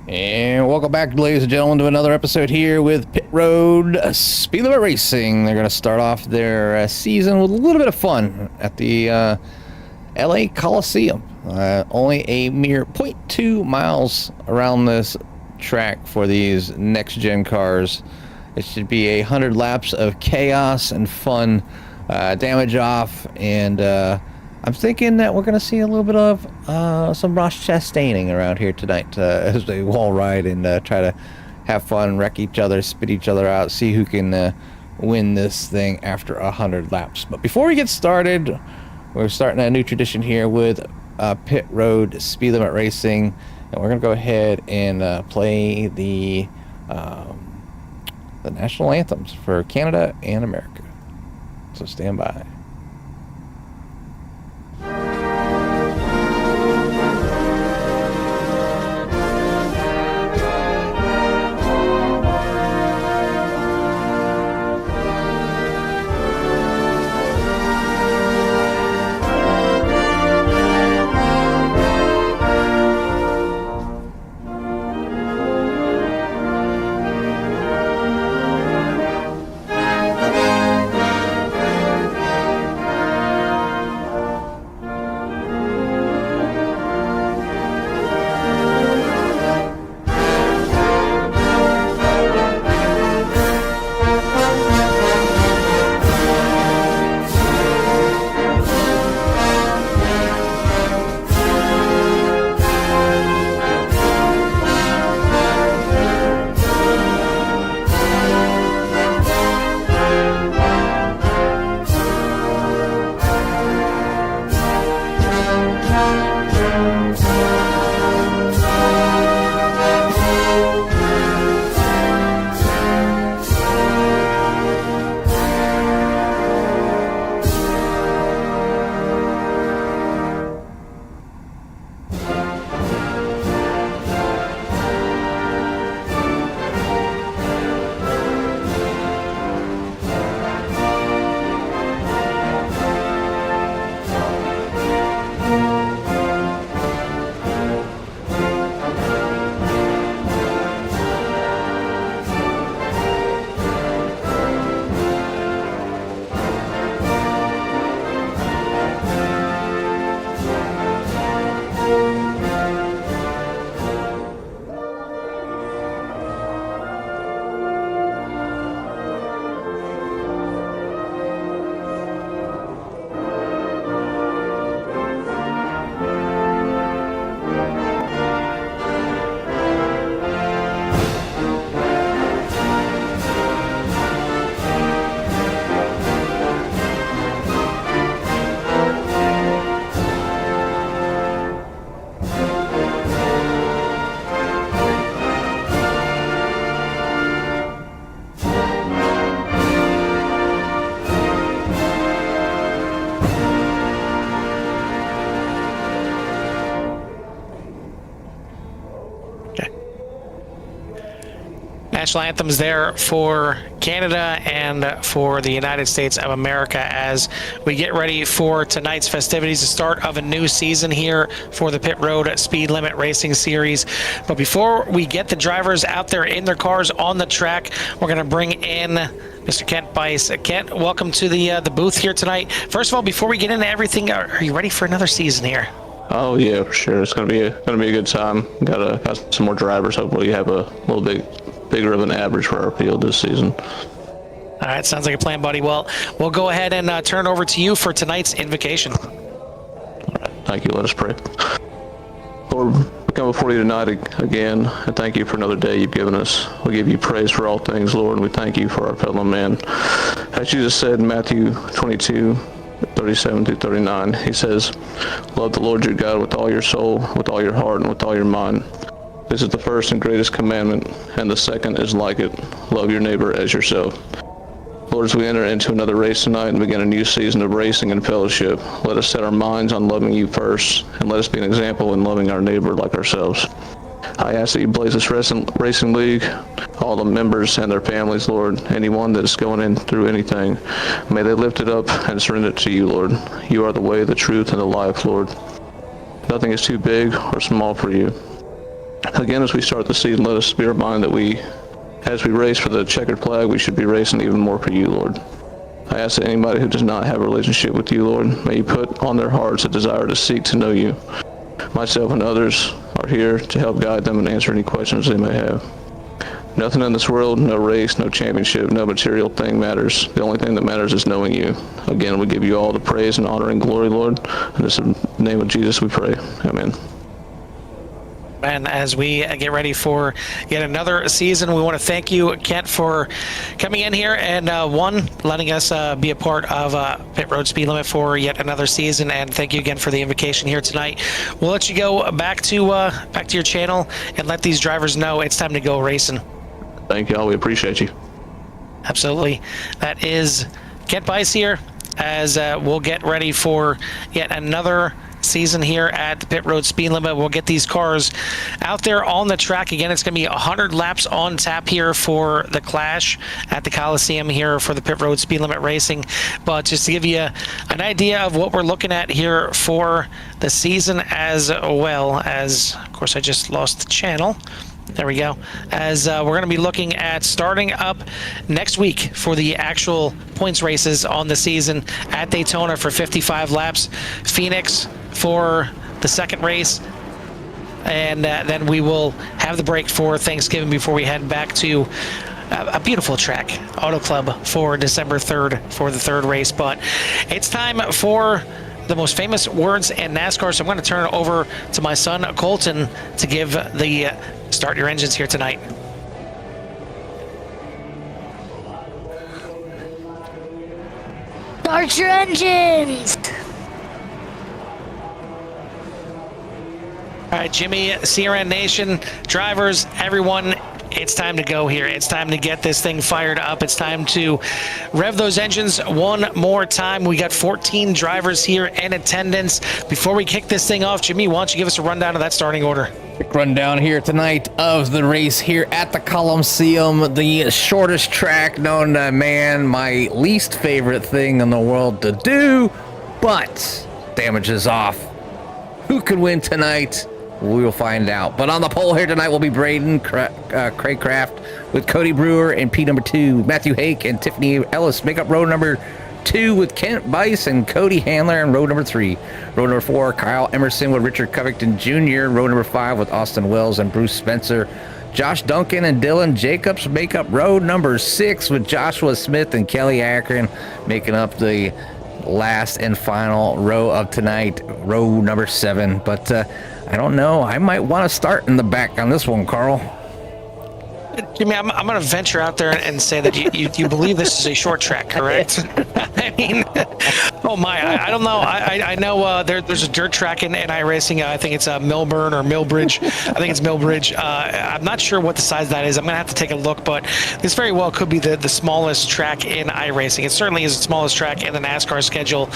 And welcome back, ladies and gentlemen, to another episode here with Pit Road Speed Limit Racing. They're going to start off their season with a little bit of fun at the LA Coliseum. Only a mere 0.2 miles around this track for these next-gen cars. It should be 100 laps of chaos and fun, damage off, and I'm thinking that we're going to see a little bit of some Ross Chastaining around here tonight as they wall ride and try to have fun, wreck each other, spit each other out, see who can win this thing after 100 laps. But before we get started, we're starting a new tradition here with Pit Road Speed Limit Racing, and we're going to go ahead and play the national anthems for Canada and America. So stand by. National anthems there for Canada and for the United States of America as we get ready for tonight's festivities, the start of a new season here for the Pit Road Speed Limit Racing Series. But before we get the drivers out there in their cars on the track, we're going to bring in Mr. Kent Bice. Kent, welcome to the booth here tonight. First of all, before we get into everything, are you ready for another season here? Oh yeah, for sure. It's gonna be a good time. Got some more drivers. Hopefully, you have a little bigger of an average for our field this season. All right, sounds like a plan, buddy. Well, we'll go ahead and turn over to you for tonight's invocation. All right, thank you. Let us pray. Lord, we come before you tonight again, and thank you for another day you've given us. We give you praise for all things, Lord, and we thank you for our fellow man. As Jesus said in Matthew 22:37-39, he says, "Love the Lord your God with all your soul, with all your heart, and with all your mind. This is the first and greatest commandment, and the second is like it. Love your neighbor as yourself." Lord, as we enter into another race tonight and begin a new season of racing and fellowship, let us set our minds on loving you first, and let us be an example in loving our neighbor like ourselves. I ask that you bless this racing league, all the members and their families, Lord. Anyone that is going in through anything, may they lift it up and surrender it to you, Lord. You are the way, the truth, and the life, Lord. Nothing is too big or small for you. Again, as we start the season, let us be reminded that as we race for the checkered flag, we should be racing even more for you, Lord. I ask that anybody who does not have a relationship with you, Lord, may you put on their hearts a desire to seek to know you. Myself and others are here to help guide them and answer any questions they may have. Nothing in this world, no race, no championship, no material thing matters. The only thing that matters is knowing you. Again, we give you all the praise and honor and glory, Lord. In the name of Jesus we pray. Amen. And as we get ready for yet another season, we want to thank you, Kent, for coming in here and letting us be a part of Pit Road Speed Limit for yet another season. And thank you again for the invocation here tonight. We'll let you go back to your channel and let these drivers know it's time to go racing. Thank y'all. We appreciate you. Absolutely. That is Kent Bice here as we'll get ready for yet another season here at the Pit Road Speed Limit. We'll get these cars out there on the track. Again, it's going to be 100 laps on tap here for the Clash at the Coliseum here for the Pit Road Speed Limit Racing. But just to give you an idea of what we're looking at here for the season, as well as, of course, I just lost the channel. There we go. As we're going to be looking at starting up next week for the actual points races on the season at Daytona for 55 laps, Phoenix for the second race, and then we will have the break for Thanksgiving before we head back to a beautiful track, Auto Club, for December 3rd for the third race. But it's time for the most famous words in NASCAR, so I'm going to turn it over to my son Colton to give the start your engines here tonight. Start your engines! All right, Jimmy, CRN Nation, drivers, everyone, it's time to go here. It's time to get this thing fired up. It's time to rev those engines one more time. We got 14 drivers here in attendance. Before we kick this thing off, Jimmy, why don't you give us a rundown of that starting order? Quick rundown here tonight of the race here at the Coliseum, the shortest track known to man, my least favorite thing in the world to do, but damage is off. Who could win tonight? We will find out. But on the pole here tonight will be Braden Craycraft with Cody Brewer in P number 2. Matthew Hake and Tiffany Ellis make up row number 2 with Kent Bice and Cody Handler in row number 3. Row number 4, Kyle Emerson with Richard Covington Jr. Row number 5 with Austin Wells and Bruce Spencer. Josh Duncan and Dylan Jacobs make up row number 6 with Joshua Smith and Kelly Akron making up the last and final row of tonight, row number 7. But I don't know. I might want to start in the back on this one, Carl. Jimmy, I'm going to venture out there and say that you believe this is a short track, correct? I mean, oh my, I don't know. I know there's a dirt track in iRacing. I think it's Millburn or Millbridge. I think it's Millbridge. I'm not sure what the size of that is. I'm going to have to take a look, but this very well could be the smallest track in iRacing. It certainly is the smallest track in the NASCAR schedule,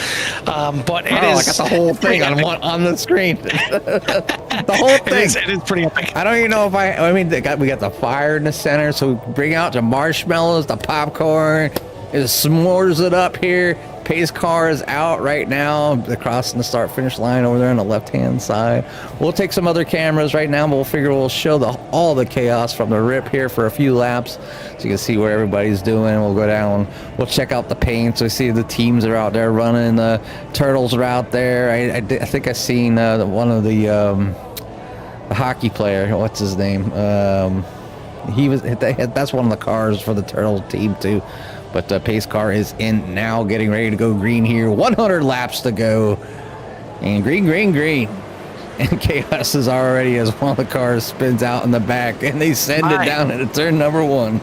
but it is. I got the whole thing on the screen. The whole thing. It is pretty epic. I don't even know if I mean, we got the fire in the center, so we bring out the marshmallows, the popcorn, it s'mores it up here. Pace car is out right now. They're crossing the start-finish line over there on the left-hand side. We'll take some other cameras right now, but we'll show all the chaos from the rip here for a few laps, so you can see what everybody's doing. We'll go down. We'll check out the paint, so we see the teams are out there running. The Turtles are out there. I think I seen one of the hockey player. What's his name? That's one of the cars for the Turtles team too. But the pace car is in now, getting ready to go green here. 100 laps to go. And green. And chaos is already as one of the cars spins out in the back. And they send it down into turn number 1.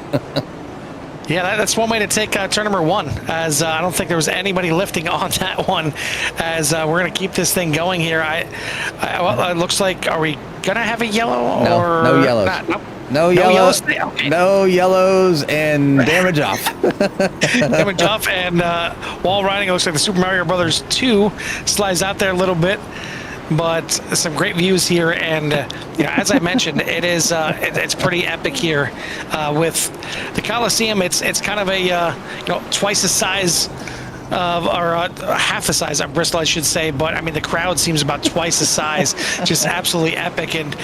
Yeah, that's one way to take turn number 1, as I don't think there was anybody lifting on that one, as we're going to keep this thing going here. Well, it looks like, are we going to have a yellow? No yellows. Nope. No yellows. Okay. No yellows and damage off. Damage off and wall riding. It looks like the Super Mario Brothers 2 slides out there a little bit. But some great views here, and as I mentioned, it's pretty epic here with the Coliseum. It's kind of a twice the size half the size of Bristol, I should say. But I mean, the crowd seems about twice the size. Just absolutely epic. And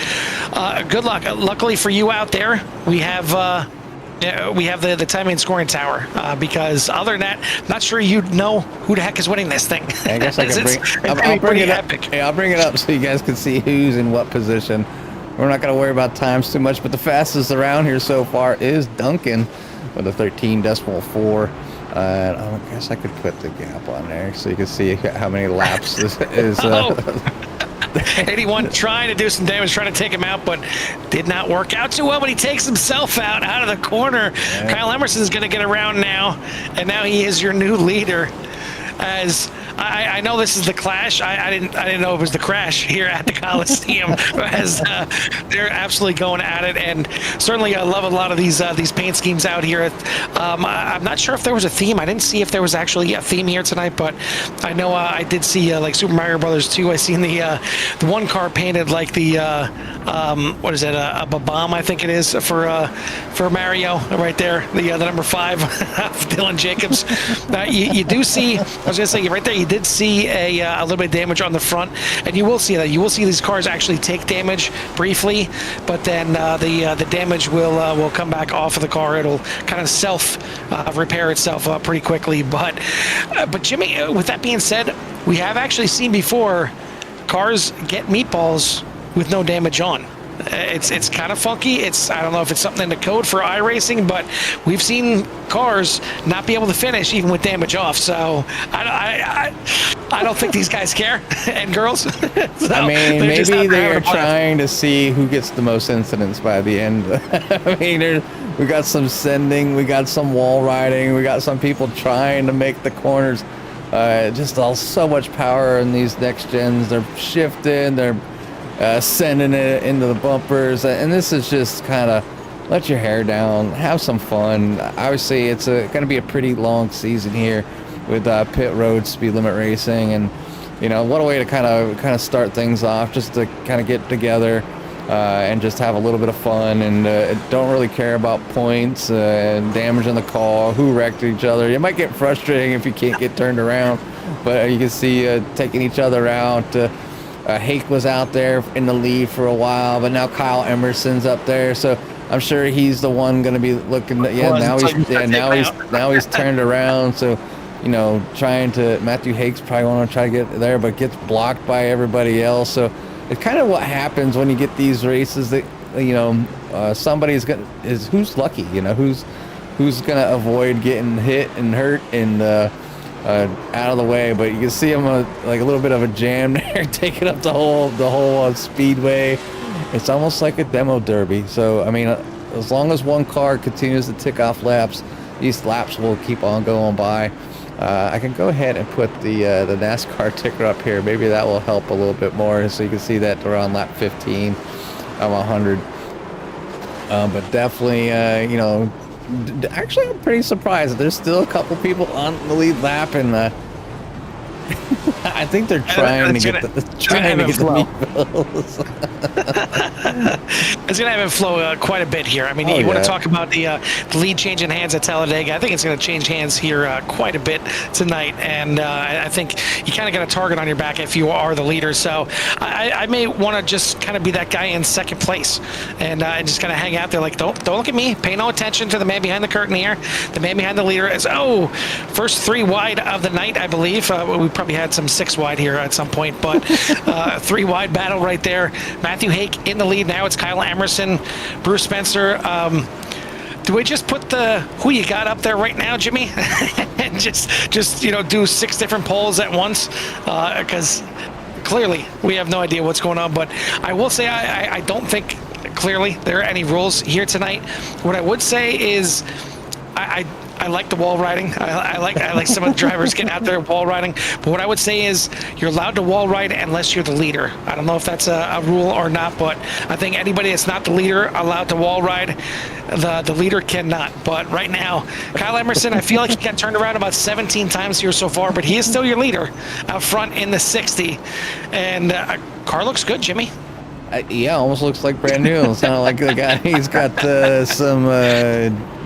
good luck. Luckily for you out there, we have the timing and scoring tower, because other than that, not sure you'd know who the heck is winning this thing. I guess I can I'll bring it up. Hey, I'll bring it up so you guys can see who's in what position. We're not going to worry about times too much, but the fastest around here so far is Duncan with a 13.4. I guess I could put the gap on there so you can see how many laps this is. 81 trying to do some damage, trying to take him out, but did not work out too well. But he takes himself out of the corner. Yeah. Kyle Emerson is going to get around now, and now he is your new leader. As I know this is the clash. I didn't know it was the crash here at the Coliseum, as they're absolutely going at it. And certainly I love a lot of these paint schemes out here. I'm not sure if there was a theme. I didn't see if there was actually a theme here tonight, but I know I did see like Super Mario Brothers 2. I seen the one car painted like the what is it, a bomb, I think it is, for Mario right there, the number 5 of Dylan Jacobs. You do see, I was gonna say, right there, you did see a little bit of damage on the front, and you will see that. You will see these cars actually take damage briefly, but then the damage will come back off of the car. It'll kind of self repair itself pretty quickly. But Jimmy, with that being said, we have actually seen before cars get meatballs with no damage on. It's kind of funky. I don't know if it's something in the code for iRacing, but we've seen cars not be able to finish even with damage off. So I don't think these guys care, and girls. So I mean, maybe they're trying to see who gets the most incidents by the end. I mean, we got some sending, we got some wall riding, we got some people trying to make the corners. Just so much power in these next gens. They're shifting, they're sending it into the bumpers, and this is just kind of let your hair down, have some fun. Obviously, it's going to be a pretty long season here with pit road speed limit racing, and what a way to kind of start things off, just to kind of get together and just have a little bit of fun, and don't really care about points and damage in the car, who wrecked each other. It might get frustrating if you can't get turned around, but you can see taking each other out. Hake was out there in the lead for a while, but now Kyle Emerson's up there, so I'm sure he's the one going to be looking. Now he's turned around. So, Matthew Hake's probably want to try to get there, but gets blocked by everybody else. So it's kind of what happens when you get these races that somebody's who's lucky, who's going to avoid getting hit and hurt and out of the way. But you can see him like a little bit of a jam there, taking up the whole speedway. It's almost like a demo derby. So I mean, as long as one car continues to tick off laps, these laps will keep on going by. I can go ahead and put the NASCAR ticker up here. Maybe that will help a little bit more, so you can see that around lap 15 of 100. But definitely, actually, I'm pretty surprised that there's still a couple people on the lead lap, and I think they're trying to get the meatballs. It's going to have it flow quite a bit here. I mean, you want to talk about the lead changing hands at Talladega. I think it's going to change hands here quite a bit tonight, and I think you kind of got a target on your back if you are the leader. So I may want to just kind of be that guy in second place and just kind of hang out there like, don't look at me. Pay no attention to the man behind the curtain here. The man behind the leader is, first 3 wide of the night, I believe. We probably had some 6 wide here at some point, but 3 wide battle right there. Matthew Hake in the lead now. It's Kyle Emerson, Bruce Spencer. Do we just put who you got up there right now, Jimmy, and just do 6 different polls at once? Because clearly we have no idea what's going on. But I will say I don't think clearly there are any rules here tonight. What I would say is I like the wall riding. I like some of the drivers getting out there wall riding. But what I would say is you're allowed to wall ride unless you're the leader. I don't know if that's a rule or not, but I think anybody that's not the leader allowed to wall ride. The leader cannot. But right now, Kyle Emerson, I feel like he got turned around about 17 times here so far, but he is still your leader out front in the 60. And car looks good, Jimmy. Yeah, almost looks like brand new. It's kind of like the guy. He's got some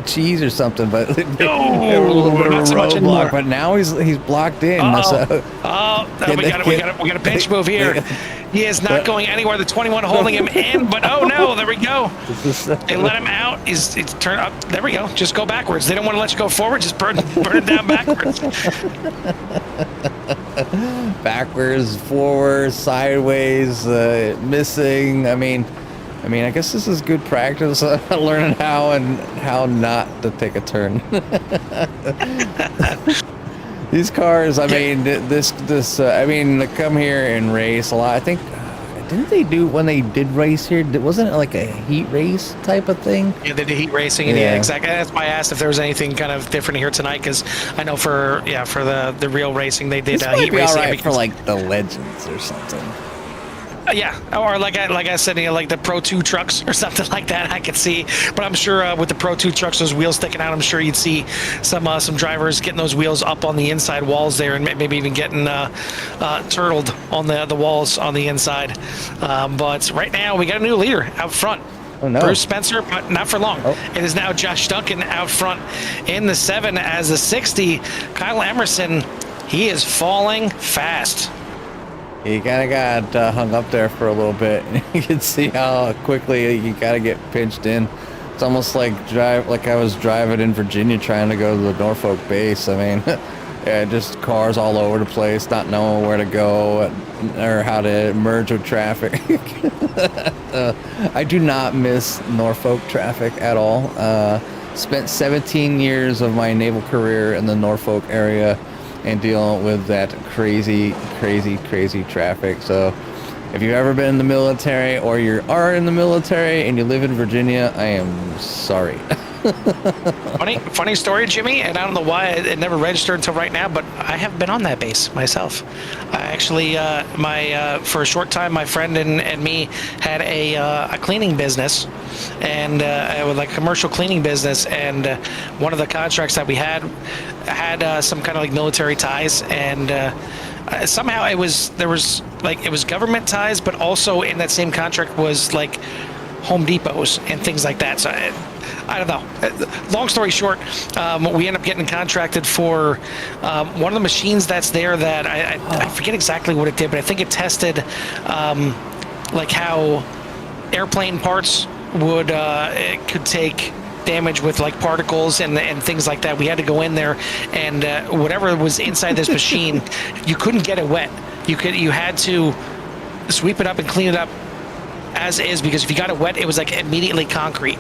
cheese or something, but a No, little bit of a not so much anymore. roadblock. But now he's blocked in. So, We got a pinch move here. He is not going anywhere. The 21 holding him in, but oh no, there we go. They let him out. He's turned up. There we go. Just go backwards. They don't want to let you go forward. Just burn it down backwards. Backwards, forward, sideways, missing. I mean, I guess this is good practice. Learning how not to take a turn. These cars, I mean, I mean, they come here and race a lot. I think, didn't they do, when they did race here, wasn't it like a heat race type of thing? Yeah, they did heat racing. Yeah, exactly. That's why I asked if there was anything kind of different here tonight, because I know for the real racing, they did heat racing. All right for like the Legends or something. Yeah, or like I said, like the Pro 2 trucks or something like that, I could see. But I'm sure with the Pro 2 trucks, those wheels sticking out, I'm sure you'd see some drivers getting those wheels up on the inside walls there, and maybe even getting turtled on the walls on the inside. But right now, we got a new leader out front. Oh, no. Bruce Spencer, but not for long. Oh. It is now Josh Duncan out front in the 7 as the 60. Kyle Emerson, he is falling fast. You kind of got hung up there for a little bit. You can see how quickly you got to get pinched in. It's almost like I was driving in Virginia trying to go to the Norfolk base. I mean, yeah, just cars all over the place, not knowing where to go or how to merge with traffic. I do not miss Norfolk traffic at all. Spent 17 years of my naval career in the Norfolk area and dealing with that crazy traffic. So if you've ever been in the military or you are in the military and you live in Virginia, I am sorry. Funny story, Jimmy, and I don't know why it never registered until right now, but I have been on that base myself. I actually, for a short time, my friend and me had a cleaning business, and like a commercial cleaning business, and one of the contracts that we had some kind of like military ties, and somehow it was government ties, but also in that same contract was like Home Depots and things like that. So I don't know. Long story short, we end up getting contracted for one of the machines that's there that I forget exactly what it did, but I think it tested like how airplane parts would it could take damage with like particles and things like that. We had to go in there, and whatever was inside this machine, you couldn't get it wet. You had to sweep it up and clean it up as is, because if you got it wet, it was like immediately concrete.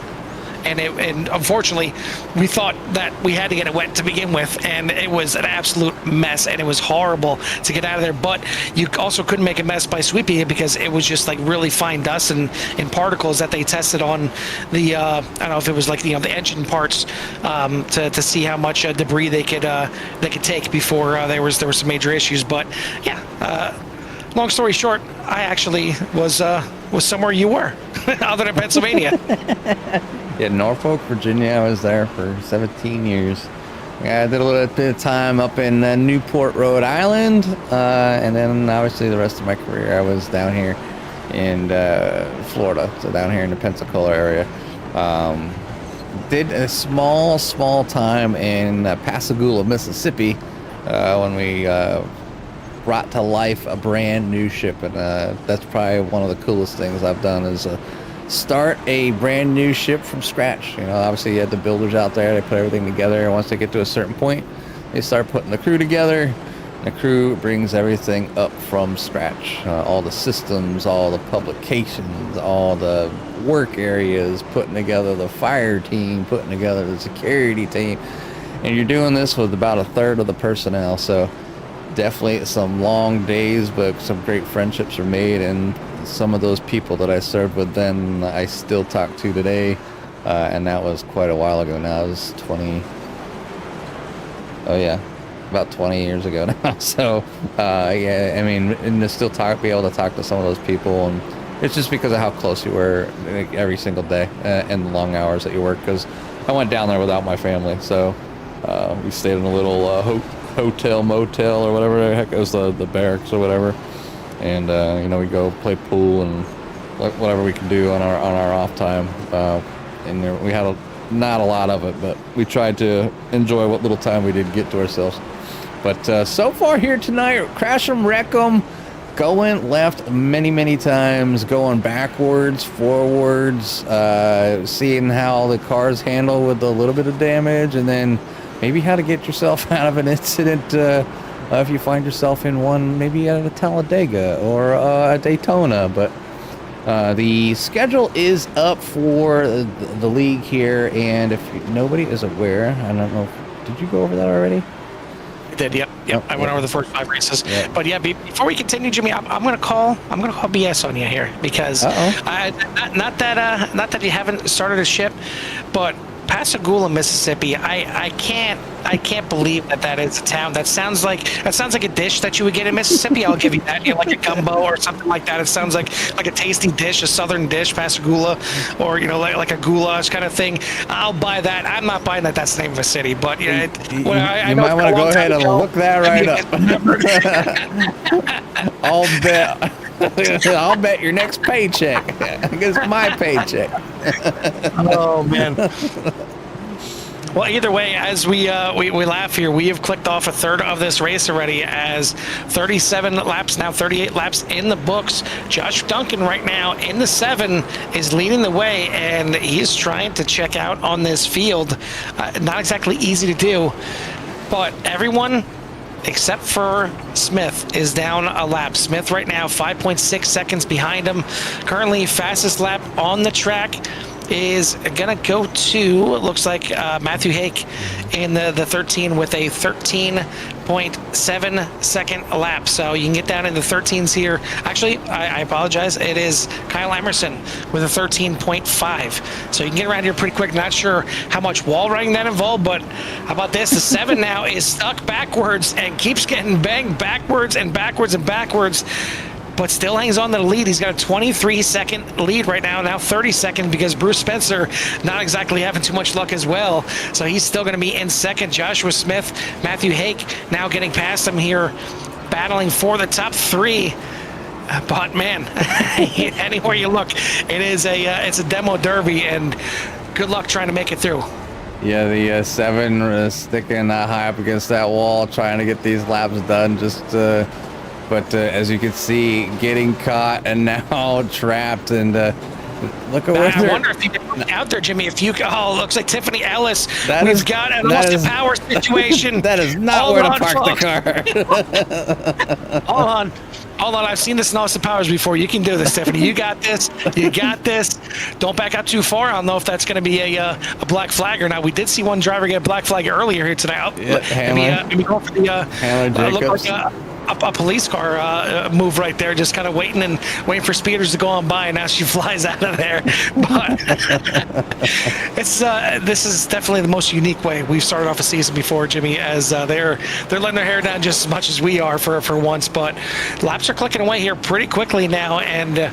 And unfortunately, we thought that we had to get it wet to begin with, and it was an absolute mess, and it was horrible to get out of there. But you also couldn't make a mess by sweeping it, because it was just like really fine dust and particles that they tested on the I don't know if it was like the engine parts to see how much debris they could take before there were some major issues. But yeah. Long story short, I actually was somewhere you were, other than Pennsylvania. Yeah, Norfolk, Virginia. I was there for 17 years. Yeah, I did a little bit of time up in Newport, Rhode Island, and then obviously the rest of my career I was down here in Florida, so down here in the Pensacola area. Did a small time in Pascagoula, Mississippi, when we brought to life a brand new ship, and that's probably one of the coolest things I've done is start a brand new ship from scratch. Obviously you had the builders out there, they put everything together, and once they get to a certain point, they start putting the crew together. The crew brings everything up from scratch, all the systems, all the publications, all the work areas, putting together the fire team, putting together the security team, and you're doing this with about a third of the personnel. So definitely some long days, but some great friendships are made, and some of those people that I served with then I still talk to today, and that was quite a while ago now. It was about 20 years ago now. So yeah, I mean, and to still be able to talk to some of those people, and it's just because of how close you were every single day and the long hours that you work, because I went down there without my family. So we stayed in a little hotel, motel, or whatever the heck it was, the barracks or whatever, and we go play pool and whatever we can do on our off time. And we had not a lot of it, but we tried to enjoy what little time we did get to ourselves. But so far here tonight, crash 'em, wreck 'em, going left many times, going backwards, forwards, seeing how the cars handle with a little bit of damage, and then maybe how to get yourself out of an incident if you find yourself in one, maybe at a Talladega or a Daytona. But the schedule is up for the league here, and if nobody is aware, I don't know, did you go over that already? Did, yep. Oh, I went over the first 5 races. Yeah. But yeah, before we continue, Jimmy, I'm gonna call BS on you here because not that you haven't started a ship, but Pascagoula, Mississippi. I can't believe that is a town. That sounds like a dish that you would get in Mississippi. I'll give you that. You know, like a gumbo or something like that. It sounds like a tasty dish, a southern dish, Pascagoula, or like a goulash kind of thing. I'll buy that. I'm not buying that. That's the name of a city, but yeah. You might want to go ahead and look that right up. I'll bet your next paycheck. It's my paycheck. Oh man. Well, either way, as we laugh here, we have clicked off a third of this race already as 37 laps, now 38 laps in the books. Josh Duncan right now in the 7 is leading the way, and he's trying to check out on this field. Not exactly easy to do, but everyone except for Smith is down a lap. Smith right now 5.6 seconds behind him. Currently fastest lap on the track is gonna go to, looks like Matthew Hake in the 13 with a 13.7 second lap. So you can get down in the 13s here. Actually, I apologize. It is Kyle Emerson with a 13.5. So you can get around here pretty quick. Not sure how much wall running that involved, but how about this? The 7 now is stuck backwards and keeps getting banged backwards and backwards and backwards, but still hangs on to the lead. He's got a 23-second lead right now 30 seconds because Bruce Spencer not exactly having too much luck as well. So he's still going to be in second. Joshua Smith, Matthew Hake now getting past him here, battling for the top 3. But man, anywhere you look, it's a demo derby, and good luck trying to make it through. Yeah, the 7 sticking high up against that wall, trying to get these laps done. But as you can see, getting caught and now trapped, and look at where I wonder if you can put out there, Jimmy. Looks like Tiffany Ellis. We've got an Austin Powers situation. That is not where to park the car. Hold on. I've seen this in Austin Powers before. You can do this, Tiffany. You got this. You got this. Don't back up too far. I don't know if that's going to be a black flag or not. We did see one driver get a black flag earlier here tonight. Maybe go for the Handler Jacobs. A police car move right there, just kind of waiting for speeders to go on by, and now she flies out of there. But this is definitely the most unique way we've started off a season before, Jimmy, as they're letting their hair down just as much as we are for once. But laps are clicking away here pretty quickly now, and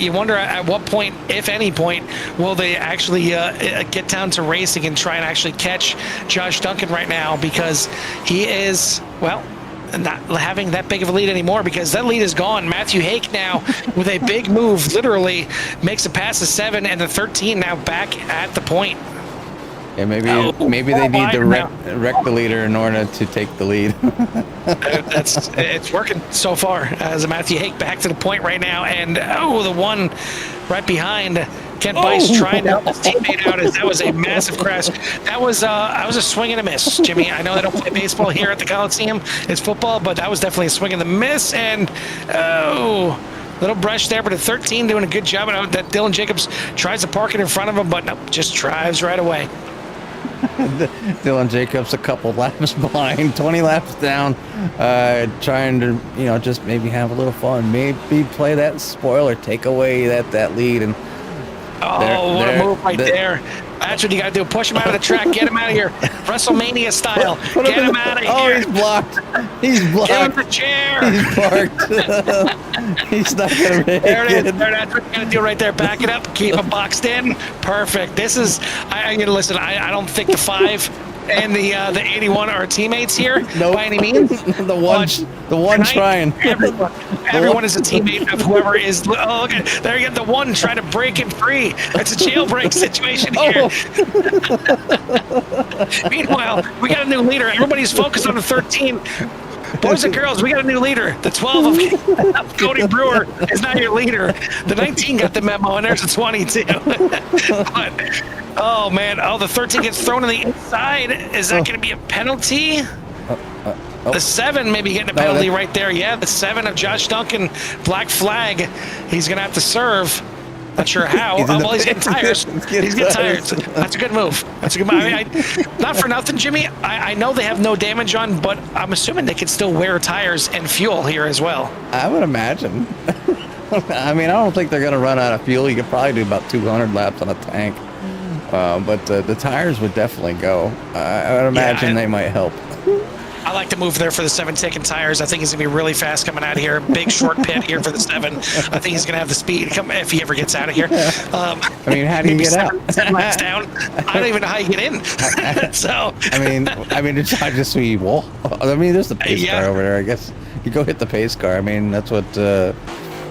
you wonder at what point, if any point, will they actually get down to racing and try and actually catch Josh Duncan right now, because he is, well, not having that big of a lead anymore, because that lead is gone. Matthew Hake now with a big move, literally makes it past the 7 and the 13 now back at the point. Yeah, maybe they need to wreck the leader in order to take the lead. It's working so far, as Matthew Hake back to the point right now, and the one right behind Kent Bice trying to help his teammate out, as that was a massive crash. That was a swing and a miss, Jimmy. I know they don't play baseball here at the Coliseum. It's football, but that was definitely a swing and a miss. And little brush there, but a 13 doing a good job. And that Dylan Jacobs tries to park it in front of him, but nope, just drives right away. Dylan Jacobs a couple laps behind, 20 laps down, trying to, just maybe have a little fun, maybe play that spoiler, take away that lead, and what a move right there. That's what you got to do. Push him out of the track. Get him out of here. WrestleMania style. Get him out of here. Oh, he's blocked. He's blocked. Give him the chair. He's parked. He's not going to make there it is. it. That's what you got to do right there. Back it up. Keep him boxed in. Perfect. This is, listen, I don't think the 5 and the 81 are teammates here Nope. by any means. the one Tonight, trying. Everyone is a teammate of whoever is. Oh, look at there you go. The one trying to break it free. It's a jailbreak situation here. Meanwhile, we got a new leader. Everybody's focused on the 13. Boys and girls, we got a new leader. The 12 of Cody Brewer is now your leader. The 19 got the memo, and there's a 22. But, oh, man. Oh, the 13 gets thrown on the inside. Is that going to be a penalty? The 7 maybe getting a penalty right there. Yeah, the 7 of Josh Duncan, black flag. He's going to have to serve. Not sure how. Well, he's getting tires. He's getting tires. That's a good move. That's a good move. I mean, not for nothing, Jimmy. I know they have no damage on, but I'm assuming they can still wear tires and fuel here as well. I would imagine. I mean, I don't think they're going to run out of fuel. You could probably do about 200 laps on a tank. But the tires would definitely go. I would imagine they might help. I like to move there for the 7 taking tires. I think he's going to be really fast coming out of here. Big short pit here for the 7. I think he's going to have the speed to come if he ever gets out of here. I mean, how do you get out? 7 laps down. I don't even know how you get in. So I mean, it's not just we wall. I mean, there's the pace car over there. I guess you go hit the pace car. I mean, that's what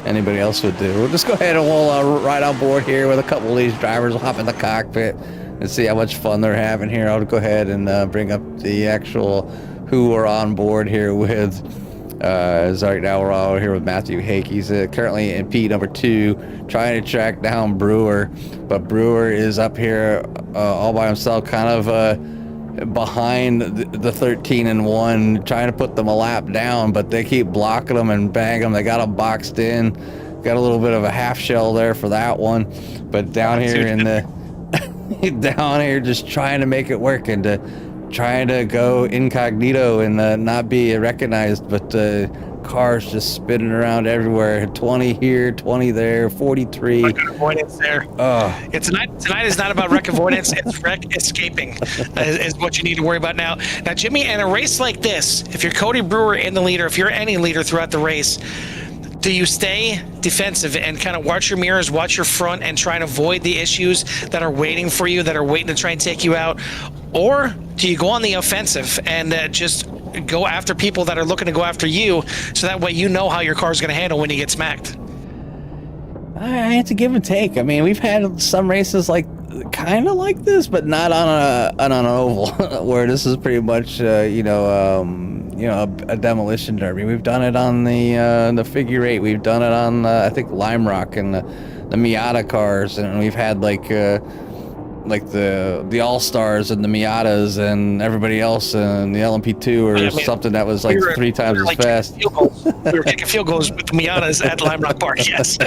anybody else would do. We'll just go ahead and we'll ride on board here with a couple of these drivers. We'll hop in the cockpit and see how much fun they're having here. I'll go ahead and bring up the actual who are on board here with. As right now we're all here with Matthew Hake. He's currently in P number 2, trying to track down Brewer, but Brewer is up here all by himself, kind of behind the 13 and 1, trying to put them a lap down, but they keep blocking them and bang them. They got them boxed in. Got a little bit of a half shell there for that one, but down here in the down here just trying to make it work and trying to go incognito and not be recognized, but cars just spinning around everywhere. 20 here, 20 there, 43. Wreck avoidance there. Tonight is not about wreck avoidance. It's wreck escaping is what you need to worry about now. Now, Jimmy, in a race like this, if you're Cody Brewer in the leader, if you're any leader throughout the race, do you stay defensive and kind of watch your mirrors, watch your front, and try and avoid the issues that are waiting for you, that are waiting to try and take you out? Or do you go on the offensive and just go after people that are looking to go after you, so that way you know how your car's going to handle when you get smacked? It's a give and take. I mean, we've had some races like kind of like this, but not on an oval, where this is pretty much a demolition derby. We've done it on the figure 8. We've done it on I think Lime Rock and the Miata cars, and we've had like the All-Stars and the Miatas and everybody else and the LMP2 or something that was like 3 times as fast. We were kicking field goals with the Miatas at Lime Rock Park, yes.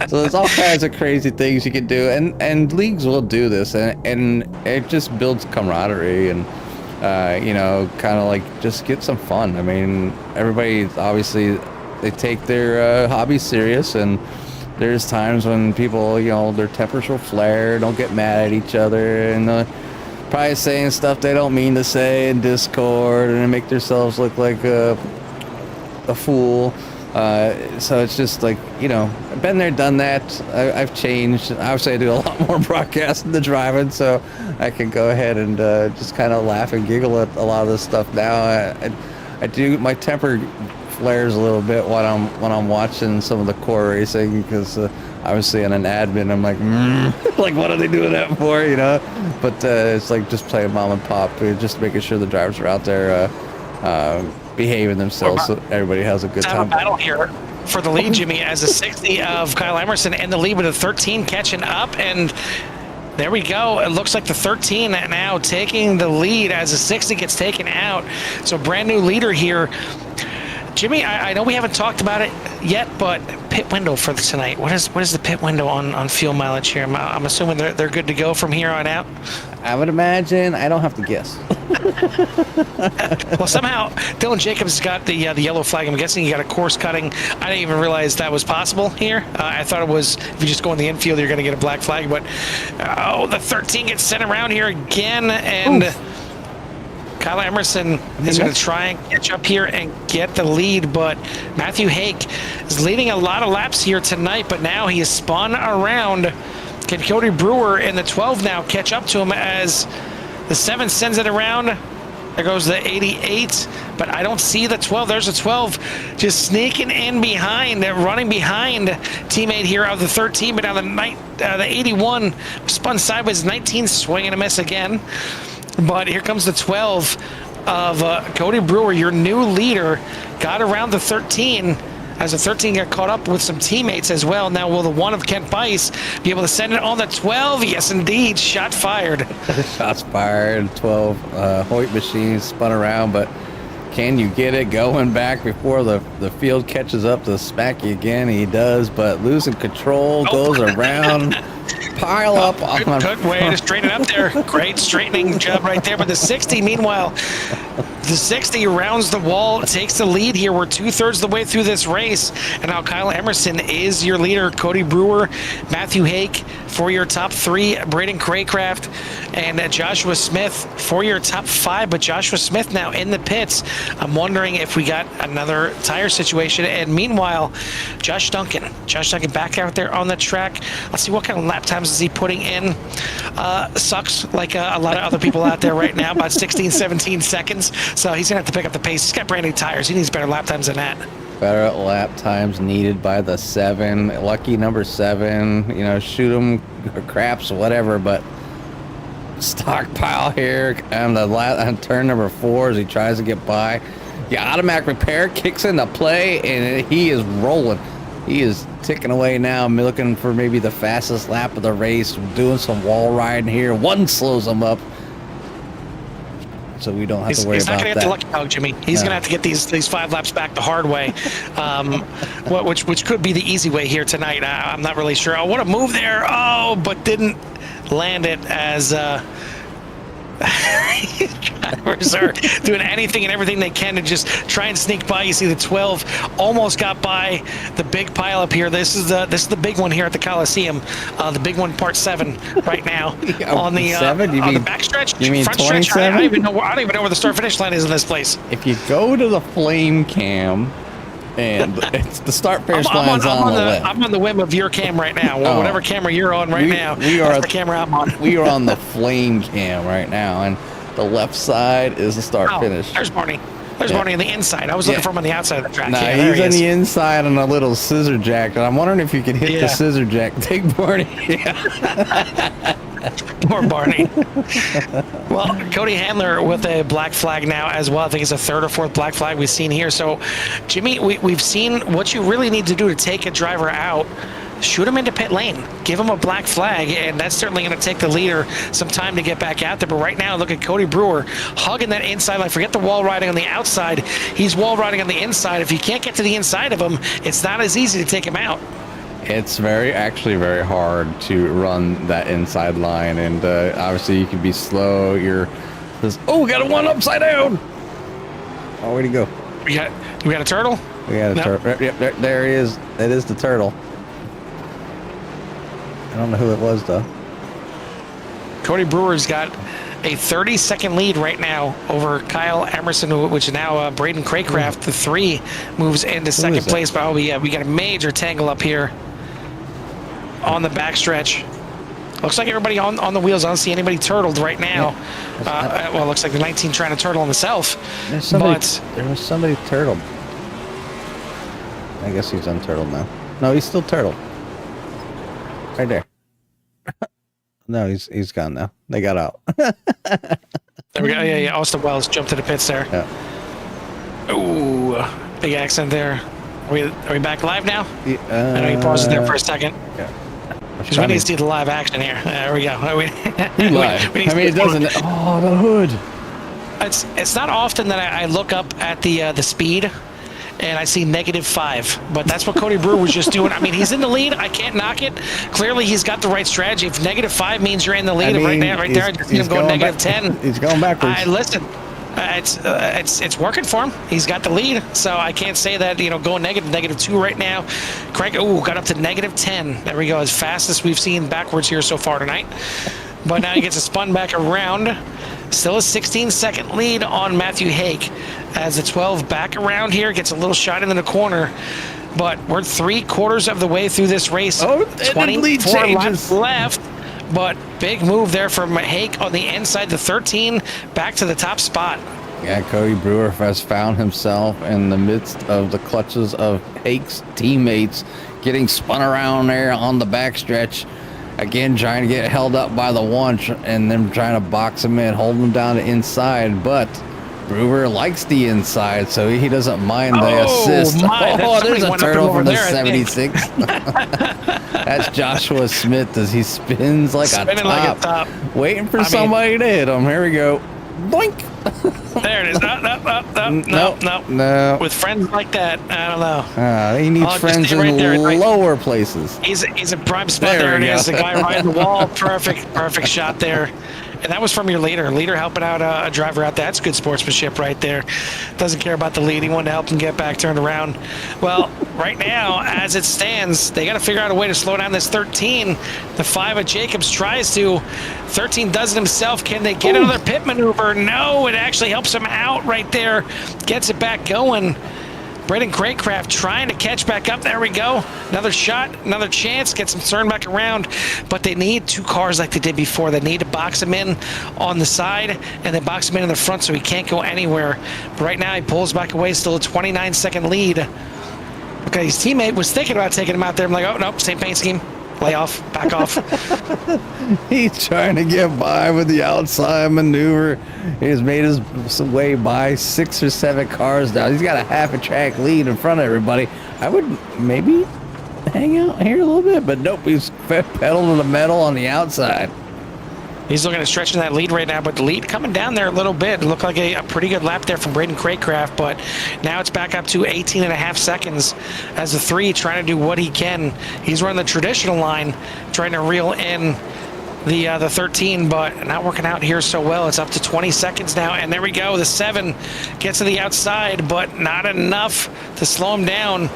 So there's all kinds of crazy things you can do, and leagues will do this, and it just builds camaraderie and kind of like just get some fun. I mean, everybody obviously they take their hobby serious, and there's times when people, their tempers will flare, don't get mad at each other, and probably saying stuff they don't mean to say in Discord, and make themselves look like a fool. So it's just like, I've been there, done that. I've changed. Obviously, I do a lot more broadcasting than driving, so I can go ahead and just kind of laugh and giggle at a lot of this stuff now. I do. My temper flares a little bit when I'm watching some of the core racing, because obviously in an admin I'm like, like, what are they doing that for, But it's like just playing mom and pop, just making sure the drivers are out there behaving themselves, so everybody has a good time. A battle here for the lead, Jimmy, as a 60 of Kyle Emerson in the lead with a 13 catching up, and there we go. It looks like the 13 now taking the lead as the 60 gets taken out. So brand new leader here. Jimmy, I know we haven't talked about it yet, but pit window for tonight. What is the pit window on fuel mileage here? I'm assuming they're good to go from here on out. I would imagine. I don't have to guess. Well, somehow Dylan Jacobs got the yellow flag. I'm guessing he got a course cutting. I didn't even realize that was possible here. I thought it was, if you just go in the infield, you're going to get a black flag. But the 13 gets sent around here again, and oof. Kyle Emerson is going to try and catch up here and get the lead, but Matthew Hake is leading a lot of laps here tonight, but now he is spun around. Can Cody Brewer in the 12 now catch up to him as The 7 sends it around. There goes the 88, but I don't see the 12. There's a 12 just sneaking in behind, running behind teammate here of the 13, but now the 81 spun sideways, 19 swing and a miss again. But here comes the 12 of Cody Brewer, your new leader, got around the 13. As the 13 got caught up with some teammates as well. Now will the 1 of Kent Bice be able to send it on the 12? Yes, indeed. Shot fired. Shots fired. 12. Hoyt machine spun around, but can you get it going back before the field catches up to smack you again? He does, but losing control, goes around. Pile up on good way to straighten it up there. Great straightening job right there. But the 60, meanwhile, the 60 rounds the wall, takes the lead here. We're 2/3 of the way through this race. And now Kyle Emerson is your leader. Cody Brewer, Matthew Hake for your top 3, Braden Craycraft, and Joshua Smith for your top 5. But Joshua Smith now in the pits. I'm wondering if we got another tire situation. And meanwhile, Josh Duncan back out there on the track. Let's see what kind of lap times is he putting in. Sucks like a lot of other people out there right now, about 16, 17 seconds. So he's going to have to pick up the pace. He's got brand new tires. He needs better lap times than that. Better lap times needed by the 7. Lucky number 7. You know, shoot him, craps, whatever, but stockpile here. And on turn number 4 as he tries to get by. Yeah, automatic repair kicks into play, and he is rolling. He is ticking away now, looking for maybe the fastest lap of the race, doing some wall riding here. 1 slows him up, so we don't have to worry about that. He's not going to get the lucky dog, Jimmy. He's going to have to get these 5 laps back the hard way, which could be the easy way here tonight. I'm not really sure. Oh, what a move there. Oh, but didn't land it as... drivers are doing anything and everything they can to just try and sneak by. You see the 12 almost got by the big pile up here. This is the big one here at the Coliseum. The big one, part 7, right now on the 7. You on mean the backstretch? You mean front 27? stretch? I don't even know where the start finish line is in this place. If you go to the flame cam, and it's the start finish line's on the left. I'm on the whim of your cam right now. Whatever camera you're on right now, that's the camera I'm on. We are on the flame cam right now, and the left side is the start finish. There's Barney. There's Barney on the inside. I was looking for him on the outside of the track. Nah, he's on the inside on a little scissor jack, and I'm wondering if you could hit the scissor jack. Take Barney. Poor Barney. Well, Cody Handler with a black flag now as well. I think it's a 3rd or 4th black flag we've seen here. So, Jimmy, we've seen what you really need to do to take a driver out. Shoot him into pit lane. Give him a black flag, and that's certainly going to take the leader some time to get back out there. But right now, look at Cody Brewer hugging that inside line. Forget the wall riding on the outside. He's wall riding on the inside. If you can't get to the inside of him, it's not as easy to take him out. It's actually very hard to run that inside line, and obviously you can be slow. Oh, we got a 1 upside down. Oh, where'd he go? We got a turtle? We got a turtle. Yep, there he is. That is the turtle. I don't know who it was, though. Cody Brewer's got a 30-second lead right now over Kyle Emerson, which is now Braden Craycraft. The 3 moves into second place. But we got a major tangle up here on the backstretch. Looks like everybody on the wheels. I don't see anybody turtled right now. Well, it looks like the 19 trying to turtle himself. There was somebody turtled. I guess he's unturtled now. No, he's still turtled. Right there. No, he's gone now. They got out. There we go. Yeah. Austin Wells jumped to the pits there. Yeah. Ooh, big accident there. Are we back live now? I know you paused it there for a second. Yeah. Because we need to see the live action here. There we go. Live. It doesn't. Oh, the hood. It's not often that I look up at the speed and I see -5, but that's what Cody Brewer was just doing. I mean, he's in the lead. I can't knock it. Clearly, he's got the right strategy. If -5 means you're in the lead, right there, I just see him going -10. He's going backwards. Listen, it's working for him. He's got the lead, so I can't say that, going -2 right now. Craig, got up to -10. There we go, as fast as we've seen backwards here so far tonight. But now he gets a spun back around. Still a 16-second lead on Matthew Hake as the 12 back around here, gets a little shot into the corner. But we're 3/4 of the way through this race. 24 laps left. but big move there from Hake on the inside, the 13, back to the top spot. Yeah, Cody Brewer has found himself in the midst of the clutches of Hake's teammates, getting spun around there on the backstretch. Again, trying to get held up by the one, and then trying to box him in, hold him down to inside. But Brewer likes the inside, so he doesn't mind the assist. There's a turtle from the 76. That's Joshua Smith as he spins like a top, waiting for somebody to hit him. Here we go. Boink. There it is. No. With friends like that, I don't know. He needs friends in lower places. He's a prime spot. There it is. The guy riding the wall. Perfect shot there. And that was from your leader. Leader helping out a driver out there. That's good sportsmanship right there. Doesn't care about the lead. He wanted to help him get back turned around. Well, right now, as it stands, they got to figure out a way to slow down this 13. The 5 of Jacobs tries to. 13 does it himself. Can they get another pit maneuver? No, it actually helps him out right there. Gets it back going. Braden Craycraft trying to catch back up. There we go. Another shot, another chance. Gets him turned back around. But they need 2 cars like they did before. They need to box him in on the side and then box him in the front so he can't go anywhere. But right now he pulls back away. Still a 29-second lead. Okay, his teammate was thinking about taking him out there. I'm like, oh, nope, same paint scheme. Lay off, back off. He's trying to get by with the outside maneuver. He's made his way by 6 or 7 cars now. He's got a half a track lead in front of everybody. I would maybe hang out here a little bit, but nope, he's pedal to the metal on the outside. He's looking at stretching that lead right now, but the lead coming down there a little bit. It looked like a pretty good lap there from Braden Craycraft, but now it's back up to 18.5 seconds as the 3 trying to do what he can. He's running the traditional line, trying to reel in the 13, but not working out here so well. It's up to 20 seconds now, and there we go. The 7 gets to the outside, but not enough to slow him down.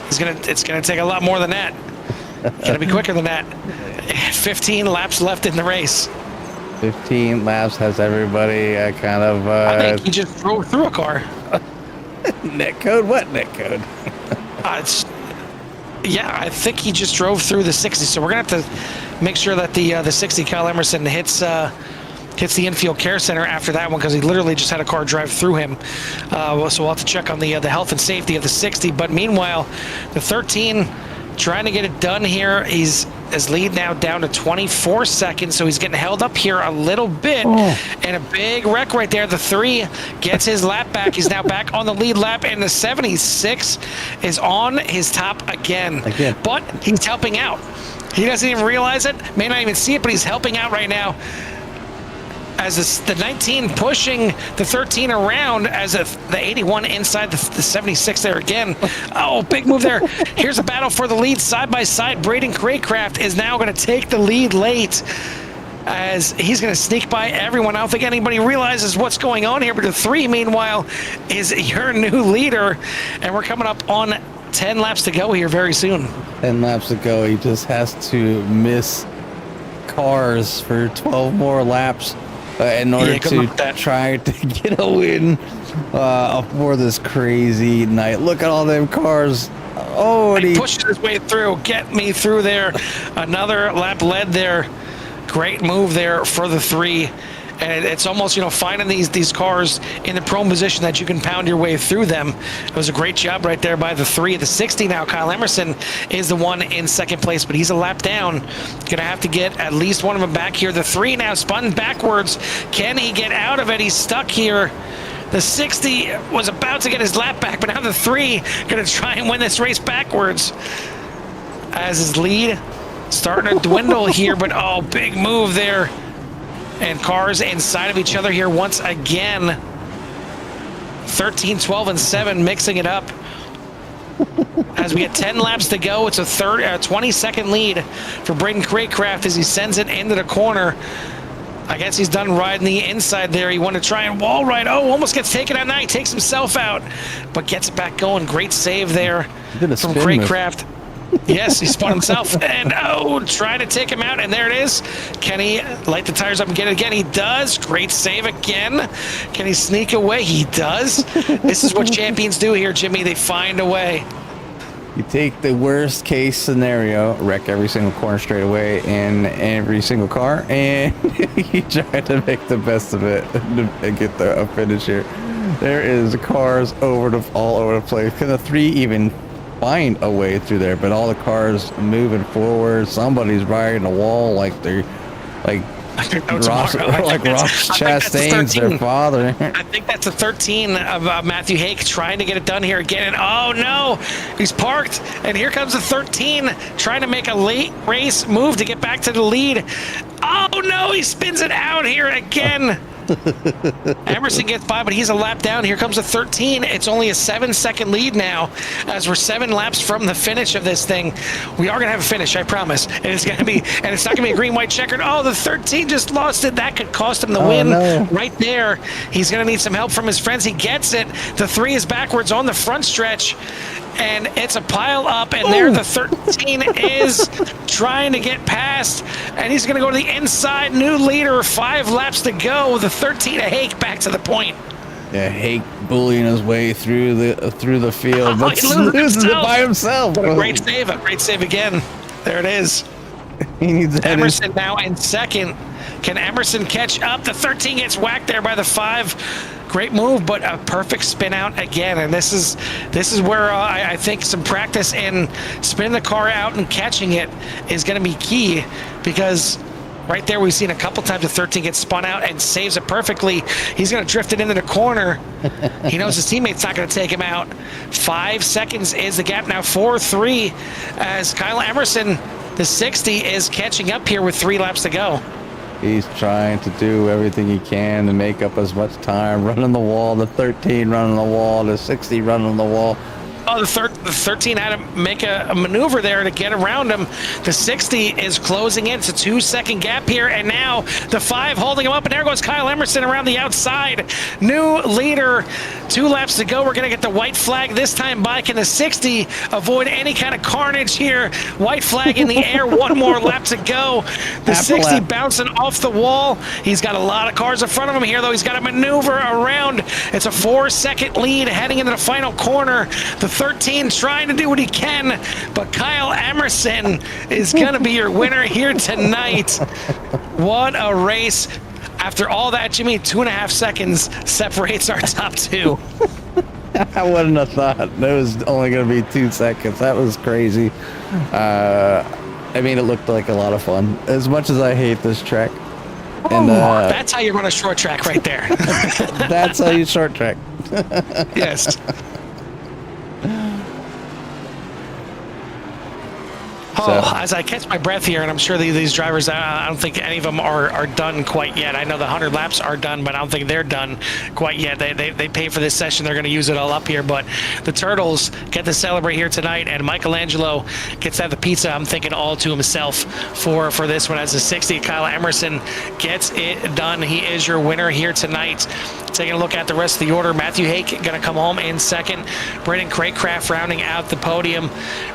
It's gonna take a lot more than that. Gonna be quicker than that. 15 laps left in the race. 15 laps has everybody kind of... I think he just drove through a car. Net code? What net code? Yeah, I think he just drove through the 60. So we're going to have to make sure that the 60 Kyle Emerson hits the infield care center after that one, because he literally just had a car drive through him. So we'll have to check on the health and safety of the 60. But meanwhile, the 13 trying to get it done here. His lead now down to 24 seconds, so he's getting held up here a little bit. And a big wreck right there. The 3 gets his lap back. He's now back on the lead lap, and the 76 is on his top again. But he's helping out. He doesn't even realize it, may not even see it, but he's helping out right now. As the 19 pushing the 13 around, as the 81 inside the 76 there again. Oh, big move there. Here's a battle for the lead side by side. Braden Craycraft is now going to take the lead late, as he's going to sneak by everyone. I don't think anybody realizes what's going on here, but the 3, meanwhile, is your new leader, and we're coming up on 10 laps to go here very soon. 10 laps to go. He just has to miss cars for 12 more laps in order to try to get a win for this crazy night. Look at all them cars. Oh, and he pushes his way through. Get me through there. Another lap led there. Great move there for the 3. And it's almost, finding these cars in the prone position that you can pound your way through them. It was a great job right there by the 3. The 60 now, Kyle Emerson is the one in second place, but he's a lap down. Going to have to get at least one of them back here. The 3 now spun backwards. Can he get out of it? He's stuck here. The 60 was about to get his lap back, but now the 3 going to try and win this race backwards. As his lead starting to dwindle here, but oh, big move there. And cars inside of each other here once again. 13, 12, and 7 mixing it up. As we get 10 laps to go, it's a 20-second lead for Braden Craycraft as he sends it into the corner. I guess he's done riding the inside there. He wanted to try and wall ride. Oh, almost gets taken out now. He takes himself out, but gets it back going. Great save there from Craycraft. Yes, he spun himself, and trying to take him out, and there it is. Can he light the tires up and get it again? He does. Great save again. Can he sneak away? He does. This is what champions do here, Jimmy. They find a way. You take the worst case scenario, wreck every single corner straight away in every single car, and you try to make the best of it and get a finish here. There is cars all over the place. Can the 3 even find a way through there? But all the cars moving forward. Somebody's riding a wall like they're like Ross Chastain's their father. I think that's a 13 of Matthew Hake trying to get it done here again. And oh no, he's parked. And here comes the 13 trying to make a late race move to get back to the lead. Oh no, he spins it out here again. Emerson gets by, but he's a lap down. Here comes a 13. It's only a 7-second lead now, as we're 7 laps from the finish of this thing. We are gonna have a finish, I promise. And it's gonna be, and it's not gonna be a green-white checkered. Oh, the 13 just lost it. That could cost him the win right there. He's gonna need some help from his friends. He gets it. The 3 is backwards on the front stretch, and it's a pile up. And there, the 13 is trying to get past, and he's gonna go to the inside. New leader, 5 laps to go. The 13 of Hake back to the point. Yeah, Hake bullying his way through the field, but he loses it by himself. What a great save again. There it is. He needs Emerson now in second. Can Emerson catch up? The 13 gets whacked there by the 5. Great move, but a perfect spin out again. And this is where I think some practice in spinning the car out and catching it is going to be key, because right there we've seen a couple times the 13 gets spun out and saves it perfectly. He's going to drift it into the corner. He knows his teammate's not going to take him out. 5 seconds is the gap now, 4-3, as Kyle Emerson, the 60, is catching up here with 3 laps to go. He's trying to do everything he can to make up as much time, running the wall, the 13 running the wall, the 60 running the wall. Oh, the 13 had to make a maneuver there to get around him. The 60 is closing in. It's a 2-second gap here, and now the 5 holding him up, and there goes Kyle Emerson around the outside. New leader, 2 laps to go. We're going to get the white flag this time by. Can the 60 avoid any kind of carnage here? White flag in the air, 1 more lap to go. The 60 bouncing off the wall. He's got a lot of cars in front of him here, though. He's got to maneuver around. It's a 4-second lead heading into the final corner. The 13 trying to do what he can, but Kyle Emerson is going to be your winner here tonight. What a race. After all that, Jimmy, 2.5 seconds separates our top 2. I wouldn't have thought that was only going to be 2 seconds. That was crazy. I mean, it looked like a lot of fun. As much as I hate this track. And that's how you run a short track right there. That's how you short track. Yes. Oh, as I catch my breath here, and I'm sure these drivers, I don't think any of them are done quite yet. I know the 100 laps are done, but I don't think they're done quite yet. They pay for this session. They're going to use it all up here. But the Turtles get to celebrate here tonight, and Michelangelo gets to have the pizza, I'm thinking, all to himself for this one. As the 60, Kyle Emerson gets it done. He is your winner here tonight. Taking a look at the rest of the order, Matthew Hake going to come home in second. Braden Craycraft rounding out the podium.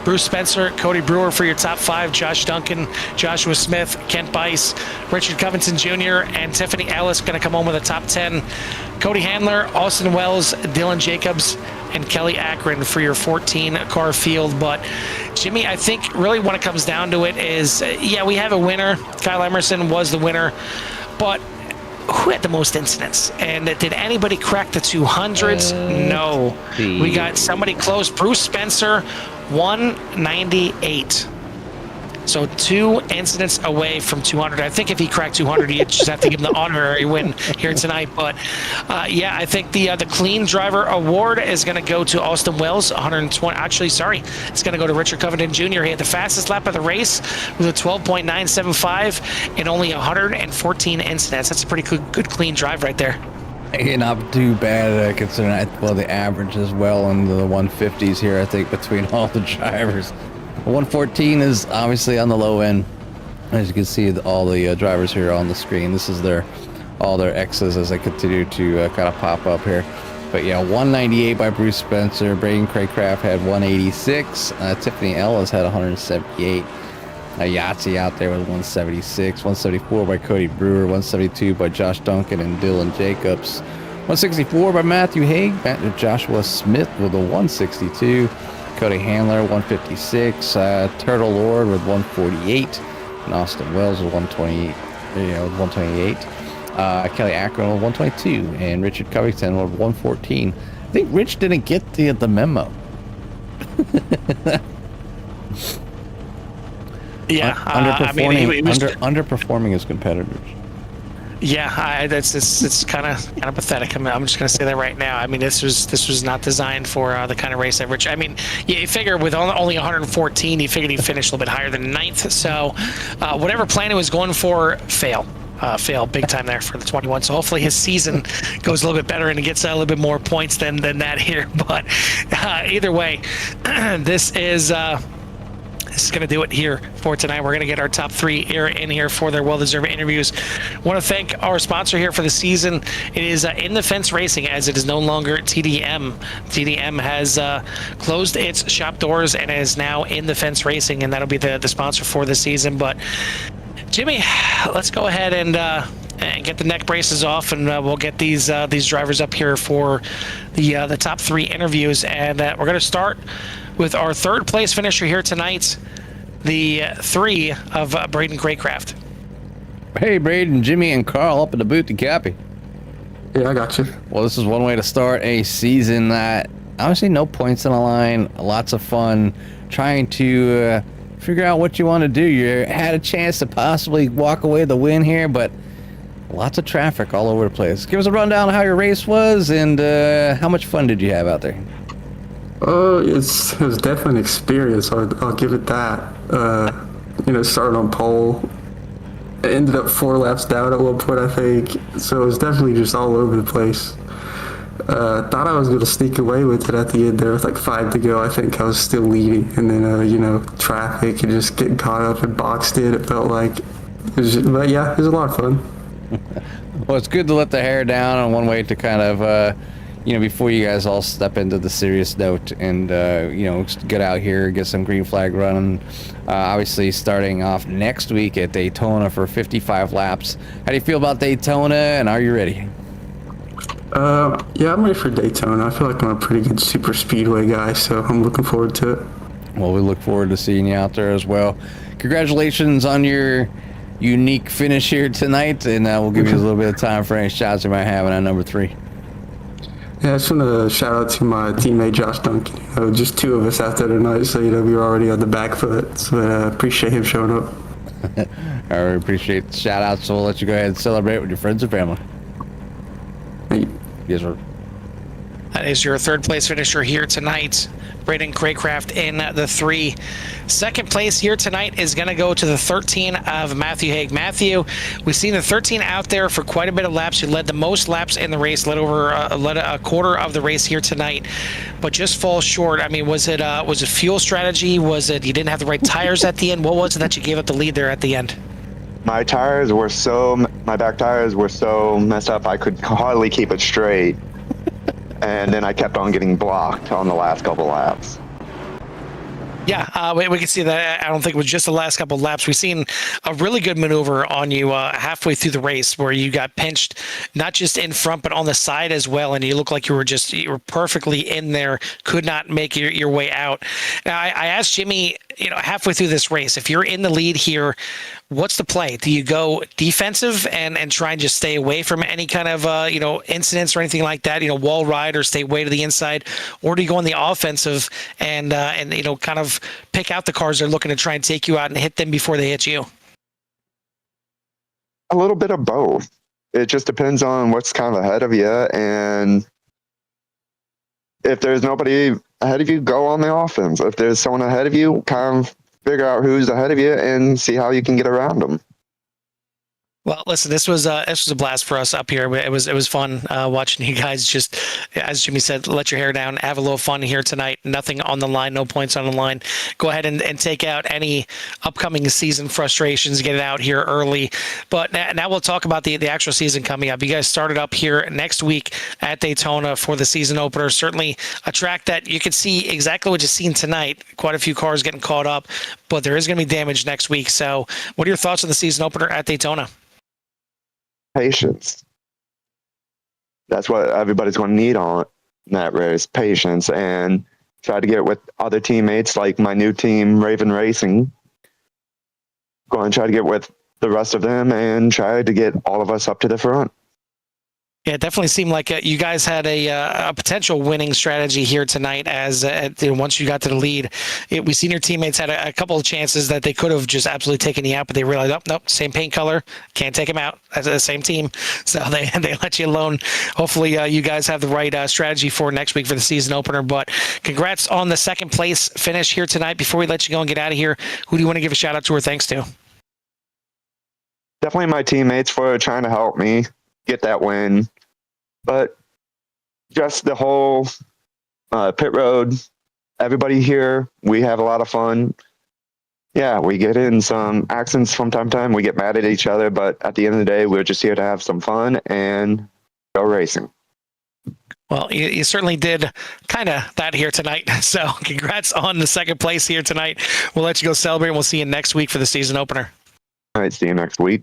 Bruce Spencer, Cody Brewer for your top 5. Josh Duncan, Joshua Smith, Kent Bice, Richard Covington Jr., and Tiffany Ellis going to come home with a top 10. Cody Handler, Austin Wells, Dylan Jacobs, and Kelly Akron for your 14-car field. But Jimmy, I think really when it comes down to it is, yeah, we have a winner. Kyle Emerson was the winner, but who had the most incidents? And did anybody crack the 200s? No. We got somebody close. Bruce Spencer, 198. So 2 incidents away from 200. I think if he cracked 200, you just have to give him the honorary win here tonight. But yeah, I think the Clean Driver Award is going to go to Austin Wells, 120. Actually, sorry, it's going to go to Richard Covington Jr. He had the fastest lap of the race with a 12.975 and only 114 incidents. That's a pretty good clean drive right there. And not too bad considering the average as well in the 150s here, I think, between all the drivers. 114 is obviously on the low end. As you can see, all the drivers here on the screen. This is all their X's as they continue to kind of pop up here. But yeah, 198 by Bruce Spencer. Braden Craycraft had 186. Tiffany Ellis had 178. Yahtzee out there with 176. 174 by Cody Brewer. 172 by Josh Duncan and Dylan Jacobs. 164 by Matthew Haig. Joshua Smith with a 162. Cody Handler, 156. Turtle Lord with 148. And Austin Wells with 128. 128. Kelly Akron with 122. And Richard Covington with 114. I think Rich didn't get the memo. Yeah, underperforming, underperforming his competitors. Yeah, it's kind of pathetic. I'm just going to say that right now. I mean, this was not designed for the kind of race that Rich. I mean, you figure with only 114, you figured he'd finish a little bit higher than ninth. So, whatever plan he was going for, fail big time there for the 21. So hopefully his season goes a little bit better and he gets a little bit more points than that here. But either way, this is going to do it here for tonight. We're going to get our top three in here for their well-deserved interviews. Want to thank our sponsor here for the season. It is In the Fence Racing, as it is no longer TDM. TDM has closed its shop doors and is now In the Fence Racing, and that'll be the sponsor for the season. But Jimmy, let's go ahead and get the neck braces off, and we'll get these drivers up here for the top three interviews. And we're going to start with our third place finisher here tonight, the 3 of Braden Craycraft. Hey, Braden, Jimmy, and Carl up in the booth to copy. Yeah, I got you. Well, this is one way to start a season that obviously no points on the line, lots of fun, trying to figure out what you want to do. You had a chance to possibly walk away with the win here, but lots of traffic all over the place. Give us a rundown of how your race was and how much fun did you have out there? It was definitely an experience. I'll give it that. Started on pole. I ended up 4 laps down at one point, I think. So it was definitely just all over the place. Thought I was going to sneak away with it at the end there with like 5 to go. I think I was still leading. And then, traffic and just getting caught up and boxed in, it felt like. But yeah, it was a lot of fun. Well, it's good to let the hair down on one way to kind of, before you guys all step into the serious note and, get out here, get some green flag running. Obviously, starting off next week at Daytona for 55 laps. How do you feel about Daytona, and are you ready? Yeah, I'm ready for Daytona. I feel like I'm a pretty good super speedway guy, so I'm looking forward to it. Well, we look forward to seeing you out there as well. Congratulations on your unique finish here tonight, and we'll give you a little bit of time for any shots you might have on number 3. Yeah, I just want to shout out to my teammate Josh Duncan. Just 2 of us out there tonight, so we were already on the back foot. So I appreciate him showing up. I really appreciate the shout out, so we'll let you go ahead and celebrate with your friends and family. Hey. Yes, sir. That is your third place finisher here tonight, Braden Craycraft in the 3. Second place here tonight is going to go to the 13 of Matthew Haig. Matthew, we've seen the 13 out there for quite a bit of laps. You led the most laps in the race, led a quarter of the race here tonight, but just falls short. I mean, was it fuel strategy? Was it you didn't have the right tires at the end? What was it that you gave up the lead there at the end? My back tires were so messed up I could hardly keep it straight. And then I kept on getting blocked on the last couple laps. Yeah, we can see that. I don't think it was just the last couple of laps. We've seen a really good maneuver on you halfway through the race where you got pinched, not just in front, but on the side as well. And you look like you were perfectly in there, could not make your way out. Now, I asked Jimmy, halfway through this race, if you're in the lead here, what's the play? Do you go defensive and try and just stay away from any kind of, incidents or anything like that, wall ride or stay way to the inside? Or do you go on the offensive and kind of pick out the cars that are looking to try and take you out and hit them before they hit you? A little bit of both. It just depends on what's kind of ahead of you. And if there's nobody ahead of you, go on the offense. If there's someone ahead of you, kind of figure out who's ahead of you and see how you can get around them. Well, listen, this was a blast for us up here. It was fun watching you guys just, as Jimmy said, let your hair down, have a little fun here tonight. Nothing on the line, no points on the line. Go ahead and take out any upcoming season frustrations, get it out here early. But now we'll talk about the actual season coming up. You guys started up here next week at Daytona for the season opener. Certainly a track that you can see exactly what you've seen tonight. Quite a few cars getting caught up, but there is going to be damage next week. So what are your thoughts on the season opener at Daytona? Patience. That's what everybody's going to need on that race, patience. And try to get with other teammates like my new team, Raven Racing. Go and try to get with the rest of them and try to get all of us up to the front. Yeah, it definitely seemed like you guys had a potential winning strategy here tonight. As once you got to the lead, we seen your teammates had a couple of chances that they could have just absolutely taken you out, but they realized, oh, nope, same paint color, can't take them out. As the same team, so they let you alone. Hopefully, you guys have the right strategy for next week for the season opener. But congrats on the second place finish here tonight. Before we let you go and get out of here, who do you want to give a shout out to or thanks to? Definitely my teammates for trying to help me get that win, but just the whole pit road, everybody here, we have a lot of fun. Yeah, we get in some accidents from time to time. We get mad at each other, but at the end of the day, we're just here to have some fun and go racing. Well, you certainly did kind of that here tonight. So congrats on the second place here tonight. We'll let you go celebrate, and we'll see you next week for the season opener. All right, see you next week.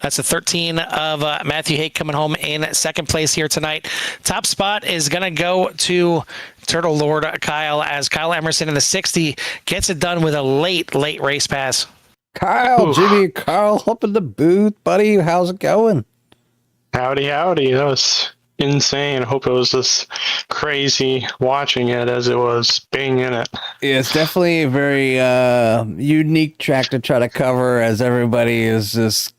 That's the 13 of Matthew Hake coming home in second place here tonight. Top spot is going to go to Turtle Lord Kyle, as Kyle Emerson in the 60 gets it done with a late race pass. Kyle, Oof. Jimmy, Carl, up in the booth, buddy. How's it going? Howdy. That was insane. I hope it was as crazy watching it as it was being in it. Yeah, it's definitely a very unique track to try to cover, as everybody is just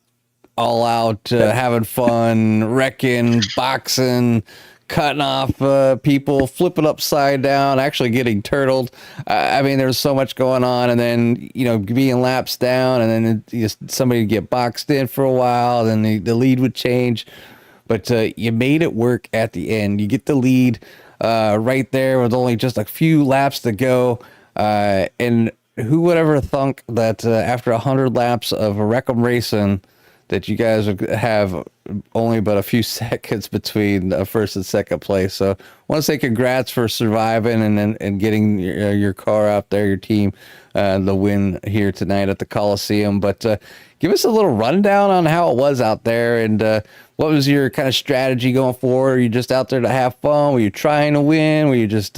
all out having fun, wrecking, boxing, cutting off people, flipping upside down, actually getting turtled. I mean, there's so much going on, and then, you know, being laps down, and then somebody would get boxed in for a while, then the lead would change. But you made it work at the end. You get the lead right there with only just a few laps to go. And who would ever thunk that after 100 laps of Wreckham Racing, that you guys would have only but a few seconds between first and second place. So I want to say congrats for surviving and getting your car out there, your team, the win here tonight at the Coliseum. But give us a little rundown on how it was out there, and what was your kind of strategy going forward? Were you just out there to have fun? Were you trying to win? Were you just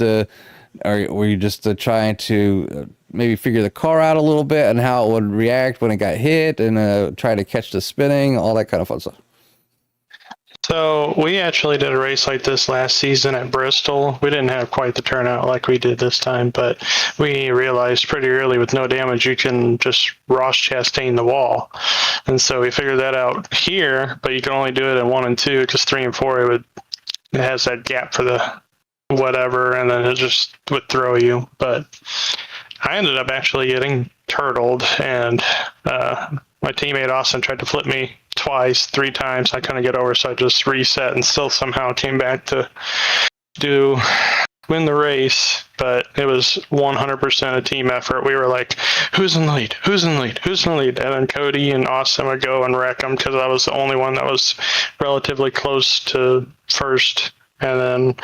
trying to maybe figure the car out a little bit and how it would react when it got hit, and try to catch the spinning, all that kind of fun stuff? So we actually did a race like this last season at Bristol. We didn't have quite the turnout like we did this time, but we realized pretty early with no damage you can just Ross Chastain the wall. And so we figured that out here, but you can only do it in 1 and 2, because 3 and 4 it has that gap for the whatever, and then it just would throw you. But I ended up actually getting turtled, and my teammate Austin tried to flip me twice, 3 times. I couldn't get over, so I just reset and still somehow came back to win the race. But it was 100% a team effort. We were like, who's in the lead? Who's in the lead? Who's in the lead? And then Cody and Austin would go and wreck them, because I was the only one that was relatively close to first. And then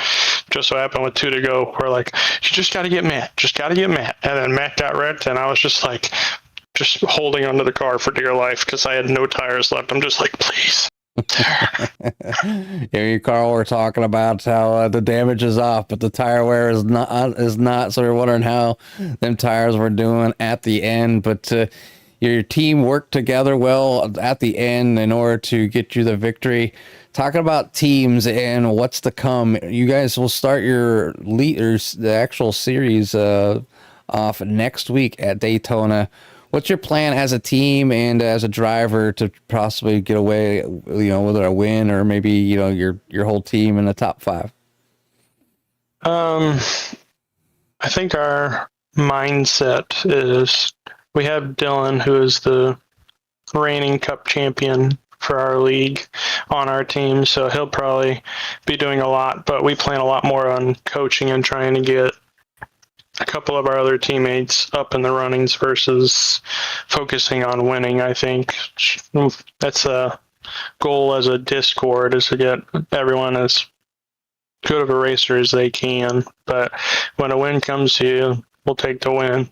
just so happened with 2 to go, we're like, you just got to get Matt. Just got to get Matt. And then Matt got wrecked, and I was just like, just holding onto the car for dear life, because I had no tires left. I'm just like, please. Yeah, you, Carl, were talking about how the damage is off, but the tire wear is not. So we're wondering how them tires were doing at the end. But your team worked together well at the end in order to get you the victory. Talking about teams and what's to come, you guys will start your the actual series off next week at Daytona. What's your plan as a team and as a driver to possibly get away, whether a win or maybe, your whole team in the top 5? I think our mindset is, we have Dylan, who is the reigning Cup champion for our league, on our team, so he'll probably be doing a lot, but we plan a lot more on coaching and trying to get a couple of our other teammates up in the runnings versus focusing on winning. I think that's a goal as a Discord, is to get everyone as good of a racer as they can, but when a win comes to you, we'll take the win.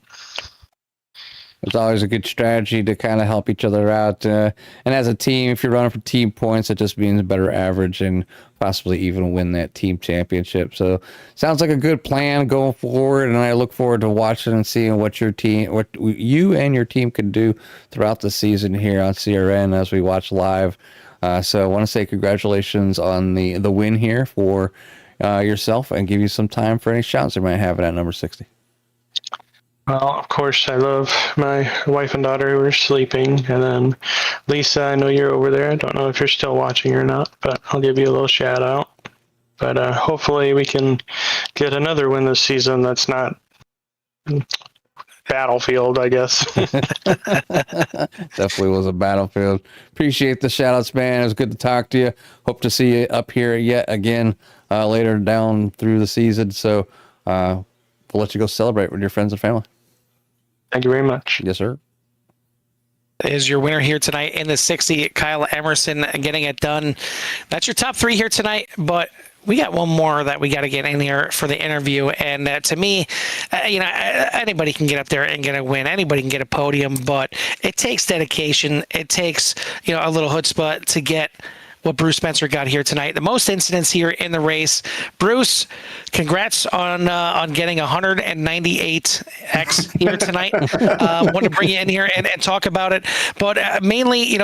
It's always a good strategy to kind of help each other out. And as a team, if you're running for team points, it just means a better average and possibly even win that team championship. So sounds like a good plan going forward. And I look forward to watching and seeing what you and your team can do throughout the season here on CRN as we watch live. So I want to say congratulations on the win here for yourself and give you some time for any shouts you might have at number 60. Well, of course, I love my wife and daughter who are sleeping. And then Lisa, I know you're over there. I don't know if you're still watching or not, but I'll give you a little shout out. But hopefully we can get another win this season that's not Battlefield, I guess. Definitely was a Battlefield. Appreciate the shout outs, man. It was good to talk to you. Hope to see you up here yet again later down through the season. So we'll let you go celebrate with your friends and family. Thank you very much. Yes, sir. Is your winner here tonight in the 60, Kyle Emerson, getting it done. That's your top 3 here tonight, but we got one more that we got to get in here for the interview. And to me, anybody can get up there and get a win. Anybody can get a podium, but it takes dedication. It takes, a little chutzpah to get what Bruce Spencer got here tonight. The most incidents here in the race. Bruce, congrats on getting 198X here tonight. Want to bring you in here and talk about it. But mainly,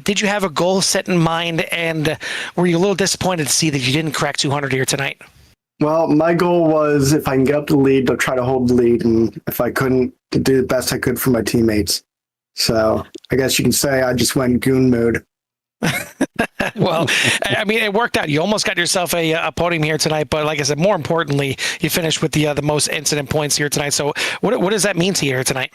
did you have a goal set in mind, and were you a little disappointed to see that you didn't crack 200 here tonight? Well, my goal was, if I can get up the lead, to try to hold the lead, and if I couldn't, to do the best I could for my teammates. So I guess you can say I just went goon mode. Well, I mean, it worked out. You almost got yourself a podium here tonight, but like I said, more importantly, you finished with the most incident points here tonight. So what does that mean to you here tonight?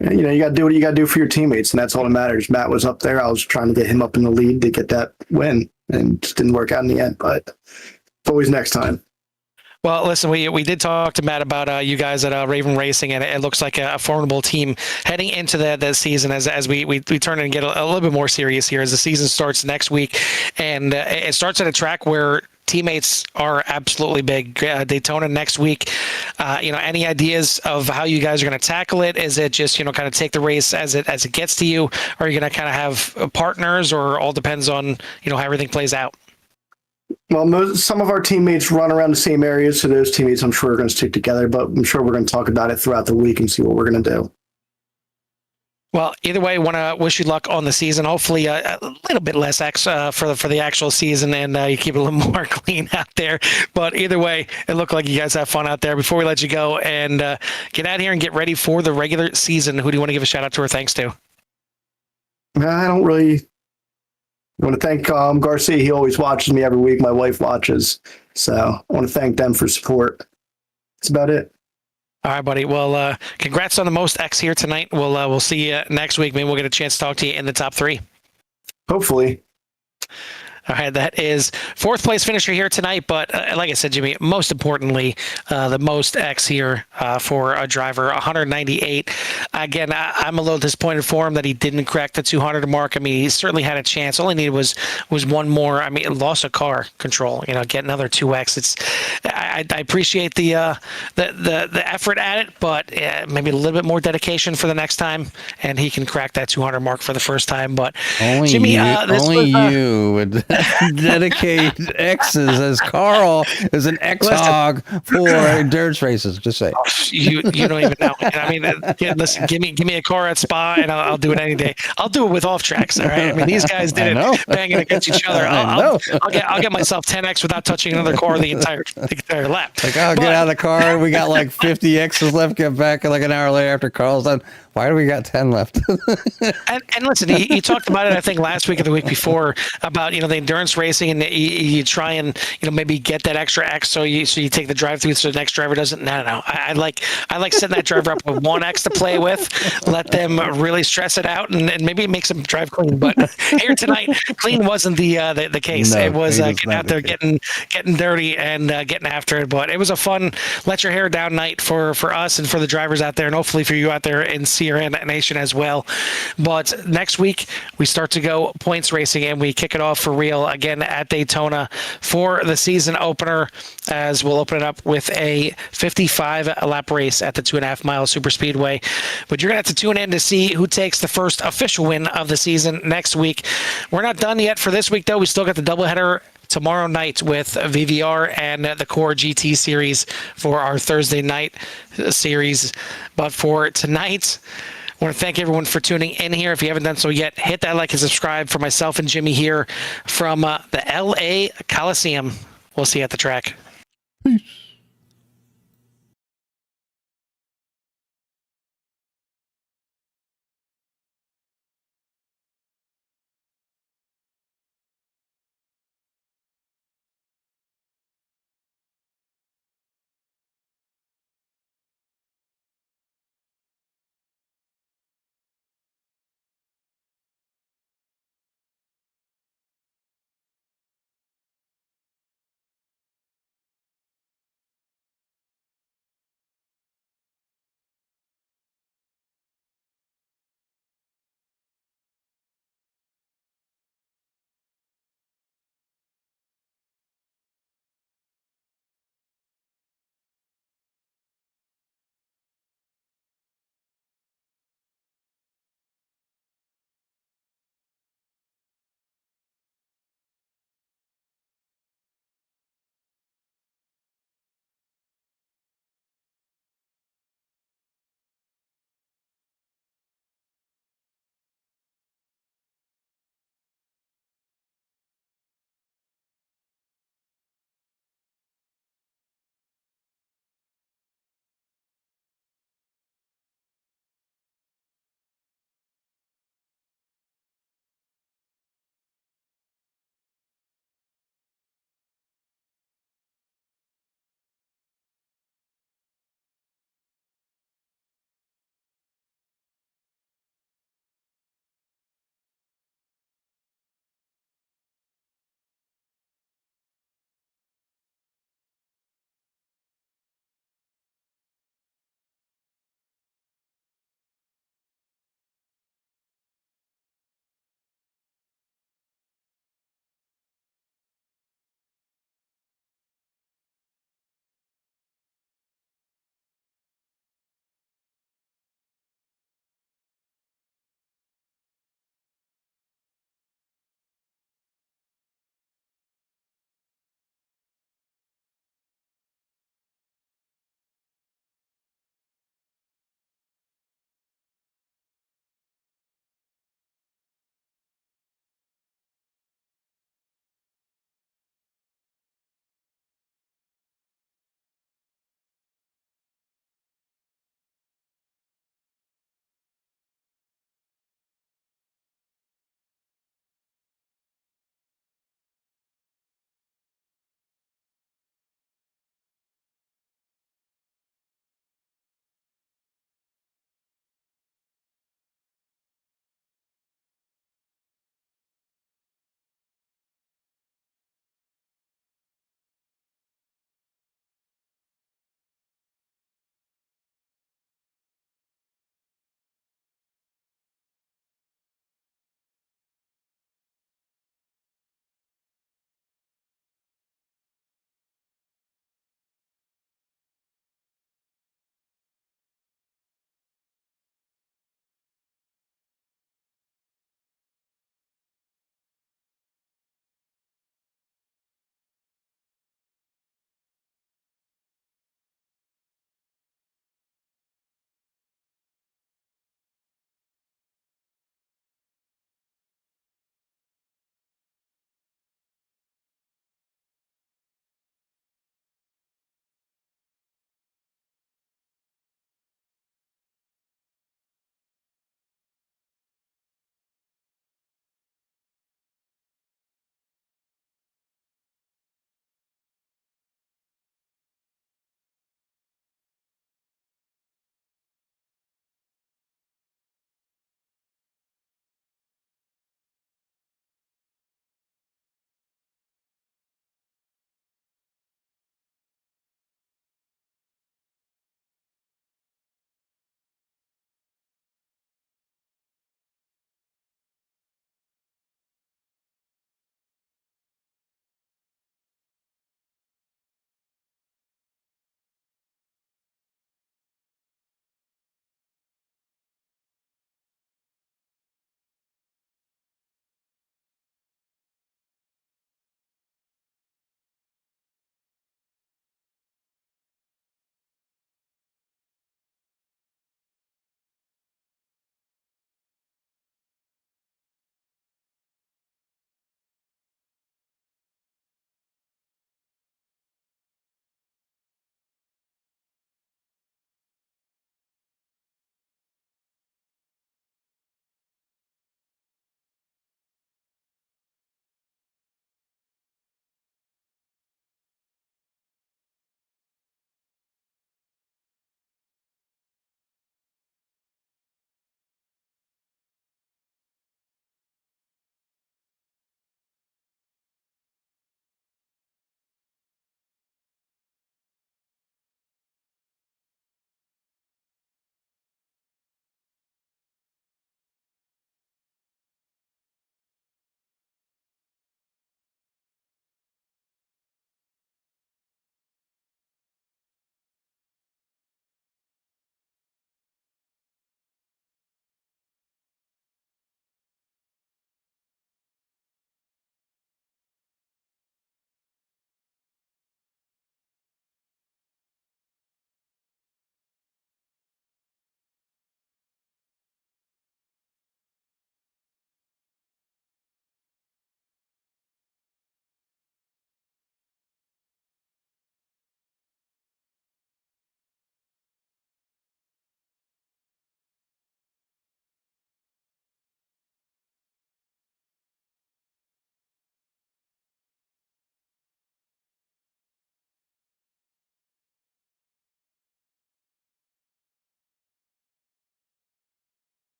You got to do what you got to do for your teammates, and that's all that matters. Matt was up there. I was trying to get him up in the lead to get that win, and it just didn't work out in the end, but it's always next time. Well, listen, we did talk to Matt about you guys at Raven Racing, and it looks like a formidable team heading into the season as we turn and get a little bit more serious here as the season starts next week. And it starts at a track where teammates are absolutely big. Daytona next week. Any ideas of how you guys are going to tackle it? Is it just, kind of take the race as it gets to you? Or are you going to kind of have partners, or all depends on, how everything plays out? Well, some of our teammates run around the same areas, so those teammates I'm sure are going to stick together, but I'm sure we're going to talk about it throughout the week and see what we're going to do. Well, either way, want to wish you luck on the season. Hopefully a little bit less X for the actual season, and you keep it a little more clean out there. But either way, it looked like you guys have fun out there. Before we let you go and get out here and get ready for the regular season, who do you want to give a shout out to or thanks to? I don't really... I want to thank Garcia. He always watches me every week. My wife watches. So I want to thank them for support. That's about it. All right, buddy. Well, congrats on the most X here tonight. We'll see you next week. Maybe we'll get a chance to talk to you in the top 3. Hopefully. All right, that is 4th place finisher here tonight. But like I said, Jimmy, most importantly, the most X here for a driver, 198. Again, I'm a little disappointed for him that he didn't crack the 200 mark. I mean, he certainly had a chance. All he needed was one more. I mean, lost a car control. Get another 2X. I appreciate the effort at it, but maybe a little bit more dedication for the next time, and he can crack that 200 mark for the first time. But only Jimmy, you would dedicate X's, as Carl is an X-hog for endurance races. Just say you don't even know. I mean, listen, give me a car at Spa, and I'll do it any day. I'll do it with off tracks. All right. I mean, these guys did it banging against each other. I'll get myself 10X without touching another car the entire lap. Like, get out of the car. We got like 50 X's left. Get back like an hour later after Carl's done. Why do we got 10 left? and listen, you talked about it, I think, last week or the week before about, the endurance racing, and you try and, maybe get that extra X so you take the drive-through so the next driver doesn't. No. I like setting that driver up with 1X to play with, let them really stress it out, and maybe it makes them drive clean. But here tonight, clean wasn't the case. No, it was getting out there, getting dirty and getting after it. But it was a fun let your hair down night for us and for the drivers out there, and hopefully for you out there in TRN Nation as well. But next week, we start to go points racing, and we kick it off for real again at Daytona for the season opener, as we'll open it up with a 55-lap race at the 2.5 mile super speedway. But you're going to have to tune in to see who takes the first official win of the season next week. We're not done yet for this week, though. We still got the doubleheader tomorrow night with VVR and the Core GT series for our Thursday night series. But for tonight, I want to thank everyone for tuning in here. If you haven't done so yet, hit that like and subscribe for myself and Jimmy here from the LA Coliseum. We'll see you at the track. Peace.